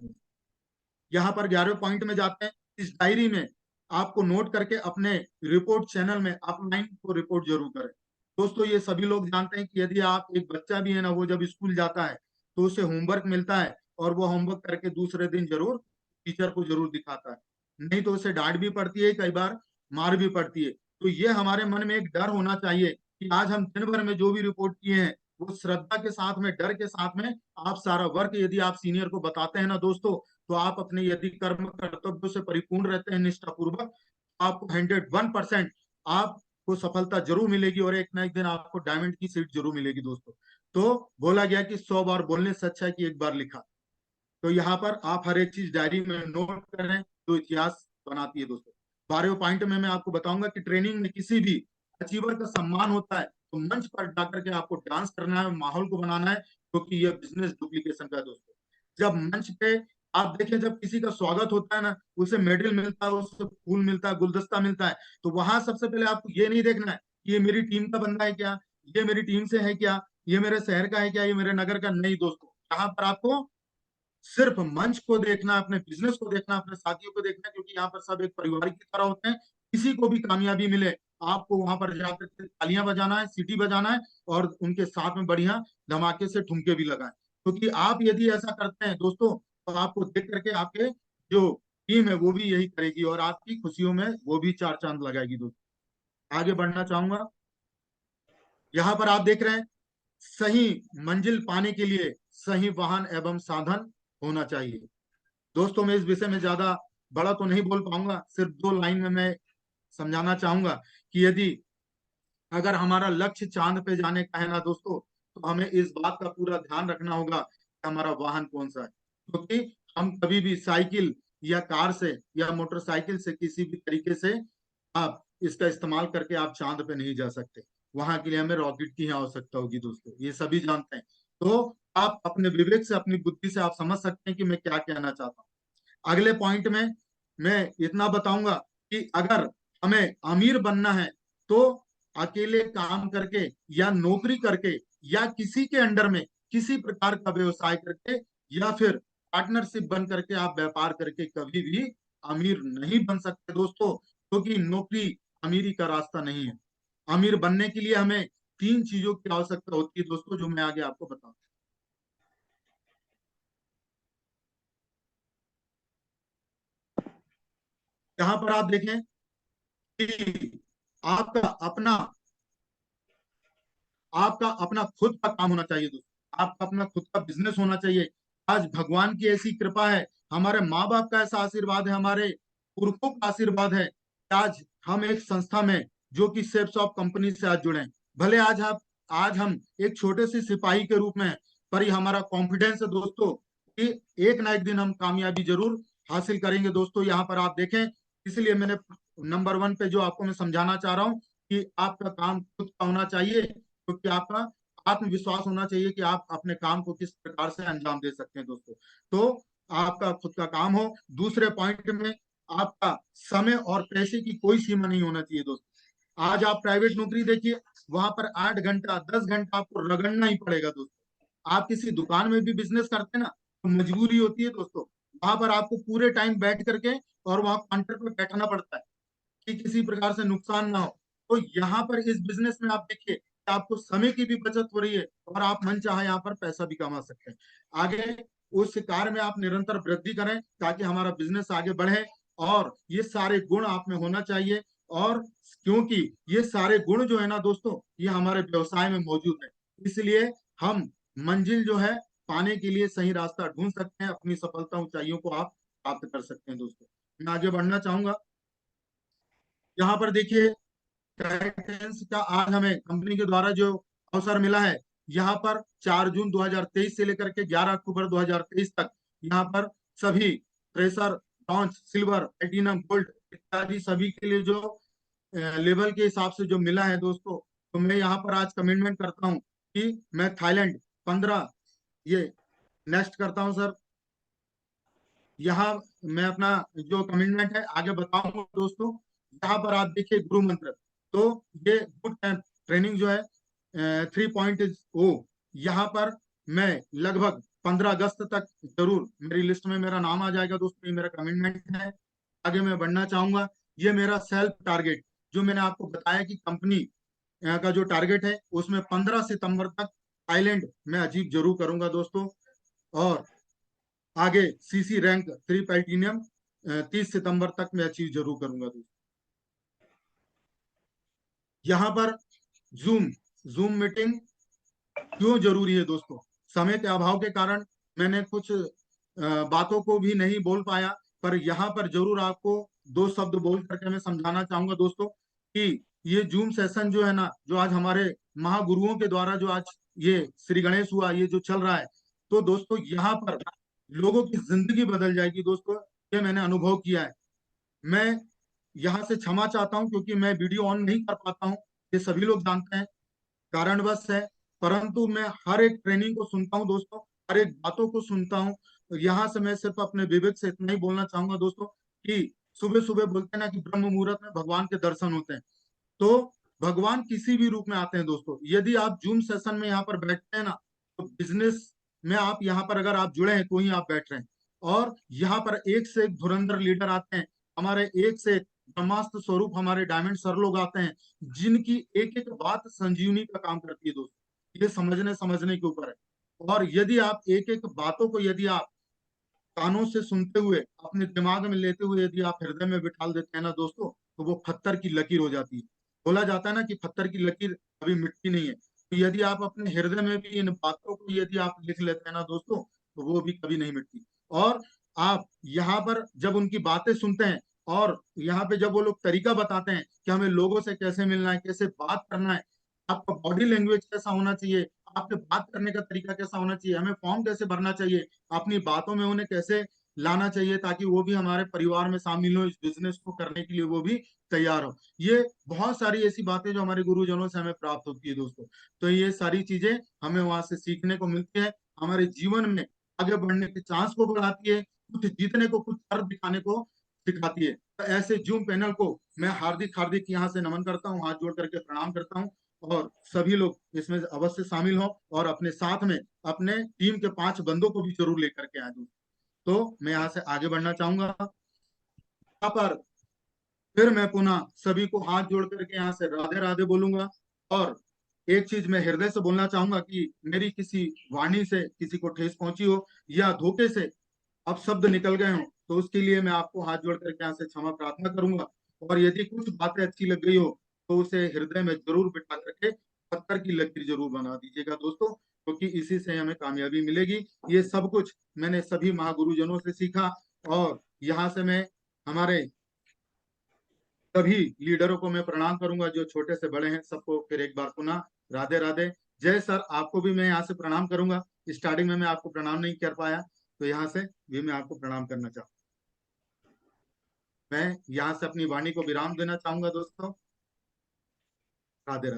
यहाँ पर 11वें पॉइंट में जाते हैं। इस डायरी में आपको नोट करके अपने रिपोर्ट चैनल में अपलाइन को रिपोर्ट जरूर करें दोस्तों। ये सभी लोग जानते हैं कि यदि आप, एक बच्चा भी है ना, वो जब स्कूल जाता है तो उसे होमवर्क मिलता है, और वो होमवर्क करके दूसरे दिन जरूर टीचर को जरूर दिखाता है, नहीं तो उसे डांट भी पड़ती है, कई बार मार भी पड़ती है। तो ये हमारे मन में एक डर होना चाहिए कि आज हम दिन भर में जो भी रिपोर्ट किए हैं वो श्रद्धा के साथ में, डर के साथ में आप सारा वर्क यदि आप सीनियर को बताते हैं ना दोस्तों, तो आप अपने यदि कर्म कर्तव्यों से परिपूर्ण रहते हैं निष्ठापूर्वक, आपको 101% आपको सफलता जरूर मिलेगी, और एक ना एक दिन आपको डायमंड की सीट जरूर मिलेगी दोस्तों। तो बोला गया कि 100 बार बोलने से अच्छा है कि एक बार लिखा। तो यहाँ पर आप हर एक चीज डायरी में नोट करें जो इतिहास बनाती है दोस्तों। 12वें पॉइंट में मैं आपको बताऊंगा कि ट्रेनिंग में किसी भी अचीवर का सम्मान होता है तो मंच पर जाकर के आपको डांस करना है, माहौल को बनाना है, क्योंकि यह बिजनेस डुप्लीकेशन का है दोस्तों। जब मंच पे आप देखें, जब किसी का स्वागत होता है ना, उसे मेडल मिलता है, उसे फूल मिलता है, गुलदस्ता मिलता है, तो वहां सबसे पहले आपको ये नहीं देखना है कि ये मेरी टीम का बंदा है क्या, ये मेरी टीम से है क्या, ये मेरे शहर का है क्या, ये मेरे नगर का नहीं दोस्तों। यहाँ पर आपको सिर्फ मंच को देखना, अपने बिजनेस को देखना, अपने साथियों को देखना, क्योंकि यहाँ पर सब एक परिवार की तरह होते हैं। किसी को भी कामयाबी मिले, आपको वहां पर जाकर के तालियां बजाना है, सीटी बजाना है, और उनके साथ में बढ़िया धमाके से ठुमके भी लगाएं, क्योंकि आप यदि ऐसा करते हैं दोस्तों, तो आपको देख करके आपके जो टीम है वो भी यही करेगी, और आपकी खुशियों में वो भी 4 चांद लगाएगी दोस्तों। आगे बढ़ना चाहूंगा। यहाँ पर आप देख रहे हैं, सही मंजिल पाने के लिए सही वाहन एवं साधन होना चाहिए दोस्तों। मैं इस विषय में ज्यादा बड़ा तो नहीं बोल पाऊंगा, सिर्फ 2 लाइन में मैं समझाना चाहूंगा कि यदि अगर हमारा लक्ष्य चांद पे जाने का है ना दोस्तों, तो हमें इस बात का पूरा ध्यान रखना होगा कि हमारा वाहन कौन सा है, क्योंकि हम कभी भी साइकिल या कार से या मोटरसाइकिल से किसी भी तरीके से आप इसका इस्तेमाल करके आप चांद पे नहीं जा सकते। वहां के लिए हमें रॉकेट की ही आवश्यकता होगी दोस्तों, ये सभी जानते हैं। तो आप अपने विवेक से, अपनी बुद्धि से आप समझ सकते हैं कि मैं क्या कहना चाहता हूँ। अगले पॉइंट में मैं इतना बताऊंगा कि अगर हमें अमीर बनना है तो अकेले काम करके या नौकरी करके या किसी के अंडर में किसी प्रकार का व्यवसाय करके या फिर पार्टनरशिप बन करके आप व्यापार करके कभी भी अमीर नहीं बन सकते दोस्तों, क्योंकि नौकरी अमीरी का रास्ता नहीं है। अमीर बनने के लिए हमें 3 चीजों की आवश्यकता होती है दोस्तों, जो मैं आगे आपको बताऊं। यहाँ पर आप देखें कि आपका अपना आपका अपना खुद का काम होना चाहिए दोस्तों, आपका अपना खुद का बिजनेस होना चाहिए। आज भगवान की ऐसी कृपा है, हमारे माँ बाप का ऐसा आशीर्वाद है, हमारे पुरखों का आशीर्वाद है कि आज हम एक संस्था में जो कि सेप्स ऑफ कंपनी से आज जुड़े हैं। भले आज हम एक छोटे से सिपाही के रूप में हैं, पर ये हमारा कॉन्फिडेंस है दोस्तों कि एक ना एक दिन हम कामयाबी जरूर हासिल करेंगे दोस्तों। यहाँ पर आप देखें, इसलिए मैंने नंबर 1 पे जो आपको मैं समझाना चाह रहा हूँ कि आपका काम खुद का होना चाहिए, क्योंकि आपका आत्मविश्वास होना चाहिए कि आप अपने काम को किस प्रकार से अंजाम दे सकते हैं दोस्तों। तो आपका खुद का काम हो। दूसरे पॉइंट में आपका समय और पैसे की कोई सीमा नहीं होना चाहिए दोस्तों। आज आप प्राइवेट नौकरी देखिए, वहां पर 8 घंटा 10 घंटा आपको रगड़ना ही पड़ेगा दोस्तों। आप किसी दुकान में भी बिजनेस करते हैं ना, तो मजबूरी होती है दोस्तों, वहां पर आपको पूरे टाइम बैठ करके और वहां काउंटर पर बैठना पड़ता है कि किसी प्रकार से नुकसान ना हो। तो यहाँ पर इस बिजनेस में आप देखिए कि आपको समय की भी बचत हो रही है, और आप मन चाहे यहाँ पर पैसा भी कमा सकते हैं। आगे उस कार्य में आप निरंतर वृद्धि करें ताकि हमारा बिजनेस आगे बढ़े, और ये सारे गुण आप में होना चाहिए। और क्योंकि ये सारे गुण जो है ना दोस्तों, ये हमारे व्यवसाय में मौजूद है, इसलिए हम मंजिल जो है पाने के लिए सही रास्ता ढूंढ सकते हैं, अपनी सफलता ऊंचाइयों को आप प्राप्त कर सकते हैं दोस्तों। मैं आगे बढ़ना चाहूंगा। यहाँ पर देखिए, गाइडेंस का आज हमें कंपनी के द्वारा जो अवसर मिला है, यहाँ पर 4 जून 2023 से लेकर के 11 अक्टूबर 2023 तक यहाँ पर सभी pressure, bronze, silver, platinum, gold इत्यादि सभी के लिए जो लेवल के हिसाब से जो मिला है दोस्तों, तो मैं यहाँ पर आज कमिटमेंट करता हूँ कि मैं थाईलैंड 15 ये नेक्स्ट करता हूँ सर। यहाँ मैं अपना जो कमिटमेंट है आगे बताऊंगा दोस्तों। यहाँ पर आप देखिए गुरु मंत्र, तो ये गुड कैंप ट्रेनिंग जो है 3.0, यहाँ पर मैं लगभग 15 अगस्त तक जरूर मेरी लिस्ट में मेरा नाम आ जाएगा दोस्तों। ये मेरा कमिटमेंट है, आगे मैं बढ़ना चाहूंगा। ये मेरा सेल्फ टारगेट जो मैंने आपको बताया कि कंपनी का जो टारगेट है उसमें 15 सितंबर तक थाईलैंड मैं अचीव जरूर करूंगा दोस्तों। और आगे सीसी रैंक 3 प्लैटिनम 30 सितंबर तक मैं अचीव जरूर करूंगा दोस्तों। यहाँ पर जूम मीटिंग क्यों जरूरी है दोस्तों? समय के अभाव के कारण मैंने कुछ बातों को भी नहीं बोल पाया, पर यहाँ पर जरूर आपको 2 शब्द बोल करके मैं समझाना चाहूंगा दोस्तों कि ये जूम सेशन जो है ना, जो आज हमारे महागुरुओं के द्वारा जो आज ये श्री गणेश हुआ, ये जो चल रहा है, तो दोस्तों यहाँ पर लोगों की जिंदगी बदल जाएगी दोस्तों। ये मैंने अनुभव किया है। मैं यहाँ से क्षमा चाहता हूँ क्योंकि मैं वीडियो ऑन नहीं कर पाता हूँ, ये सभी लोग जानते हैं, कारणवश है। परंतु मैं हर एक ट्रेनिंग को सुनता हूँ दोस्तों, हर एक बातों को सुनता हूँ। यहाँ से मैं सिर्फ अपने विवेक से इतना ही बोलना चाहूंगा दोस्तों कि सुबह सुबह बोलते हैं ना कि ब्रह्म मुहूर्त में भगवान के दर्शन होते हैं, तो भगवान किसी भी रूप में आते हैं दोस्तों। यदि आप जूम सेशन में यहाँ पर बैठते हैं ना, तो बिजनेस में आप यहाँ पर अगर आप जुड़े हैं तो ही आप बैठ रहे हैं। और यहाँ पर एक से एक धुरंधर लीडर आते हैं, हमारे एक से एक ब्रह्मास्त्र स्वरूप हमारे डायमंड सर लोग आते हैं, जिनकी एक एक बात संजीवनी का काम करती है दोस्तों। ये समझने के ऊपर है। और यदि आप एक एक बातों को यदि आप कानों से सुनते हुए अपने दिमाग में लेते हुए यदि आप हृदय में बिठा देते हैं ना दोस्तों, तो वो पत्थर की लकीर हो जाती है। बोला जाता है ना कि पत्थर की लकीर कभी मिटती नहीं है। तो यदि आप अपने हृदय में भी इन बातों को यदि आप लिख लेते हैं ना दोस्तों, तो वो भी कभी नहीं मिटती। और आप यहाँ पर जब उनकी बातें सुनते हैं और यहाँ पे जब वो लोग तरीका बताते हैं कि हमें लोगों से कैसे मिलना है, कैसे बात करना है, आपका बॉडी लैंग्वेज कैसा होना चाहिए, आपके बात करने का तरीका कैसा होना चाहिए, हमें फॉर्म कैसे भरना चाहिए, अपनी बातों में उन्हें कैसे लाना चाहिए ताकि वो भी हमारे परिवार में शामिल हो, इस बिजनेस को करने के लिए वो भी तैयार हो। ये बहुत सारी ऐसी बातें जो हमारे गुरुजनों से हमें प्राप्त होती है दोस्तों। तो ये सारी चीजें हमें वहां से सीखने को मिलती है, हमारे जीवन में आगे बढ़ने के चांस को बढ़ाती है, कुछ जीतने को, कुछ कर दिखाने को सिखाती है। तो ऐसे जूम पैनल को मैं हार्दिक हार्दिक यहाँ से नमन करता हूँ, हाथ जोड़ करके प्रणाम करता हूँ। और सभी लोग इसमें अवश्य शामिल हो और अपने साथ में अपने टीम के 5 बंदों को भी जरूर लेकर के आ जाऊं। तो मैं यहाँ से आगे बढ़ना चाहूंगा। यहाँ पर फिर मैं पुनः सभी को हाथ जोड़ करके यहाँ से राधे राधे बोलूंगा। और एक चीज मैं हृदय से बोलना चाहूंगा कि मेरी किसी वाणी से किसी को ठेस पहुंची हो या धोखे से अब शब्द निकल गए हो, तो उसके लिए मैं आपको हाथ जोड़ करके यहाँ से क्षमा प्रार्थना करूंगा। और यदि कुछ बातें अच्छी लग गई हो तो उसे हृदय में जरूर बिठा करके पत्थर की लकीर जरूर बना दीजिएगा दोस्तों, क्योंकि इसी से हमें कामयाबी मिलेगी। ये सब कुछ मैंने सभी महागुरुजनों से सीखा। और यहाँ से मैं हमारे सभी लीडरों को मैं प्रणाम करूंगा, जो छोटे से बड़े हैं सबको फिर एक बार पुनः राधे राधे। जय सर, आपको भी मैं यहाँ से प्रणाम करूंगा। स्टार्टिंग में मैं आपको प्रणाम नहीं कर पाया, तो यहाँ से भी मैं आपको प्रणाम करना चाहूँ। मैं यहाँ से अपनी वाणी को विराम देना चाहूंगा दोस्तों। राधे राधे।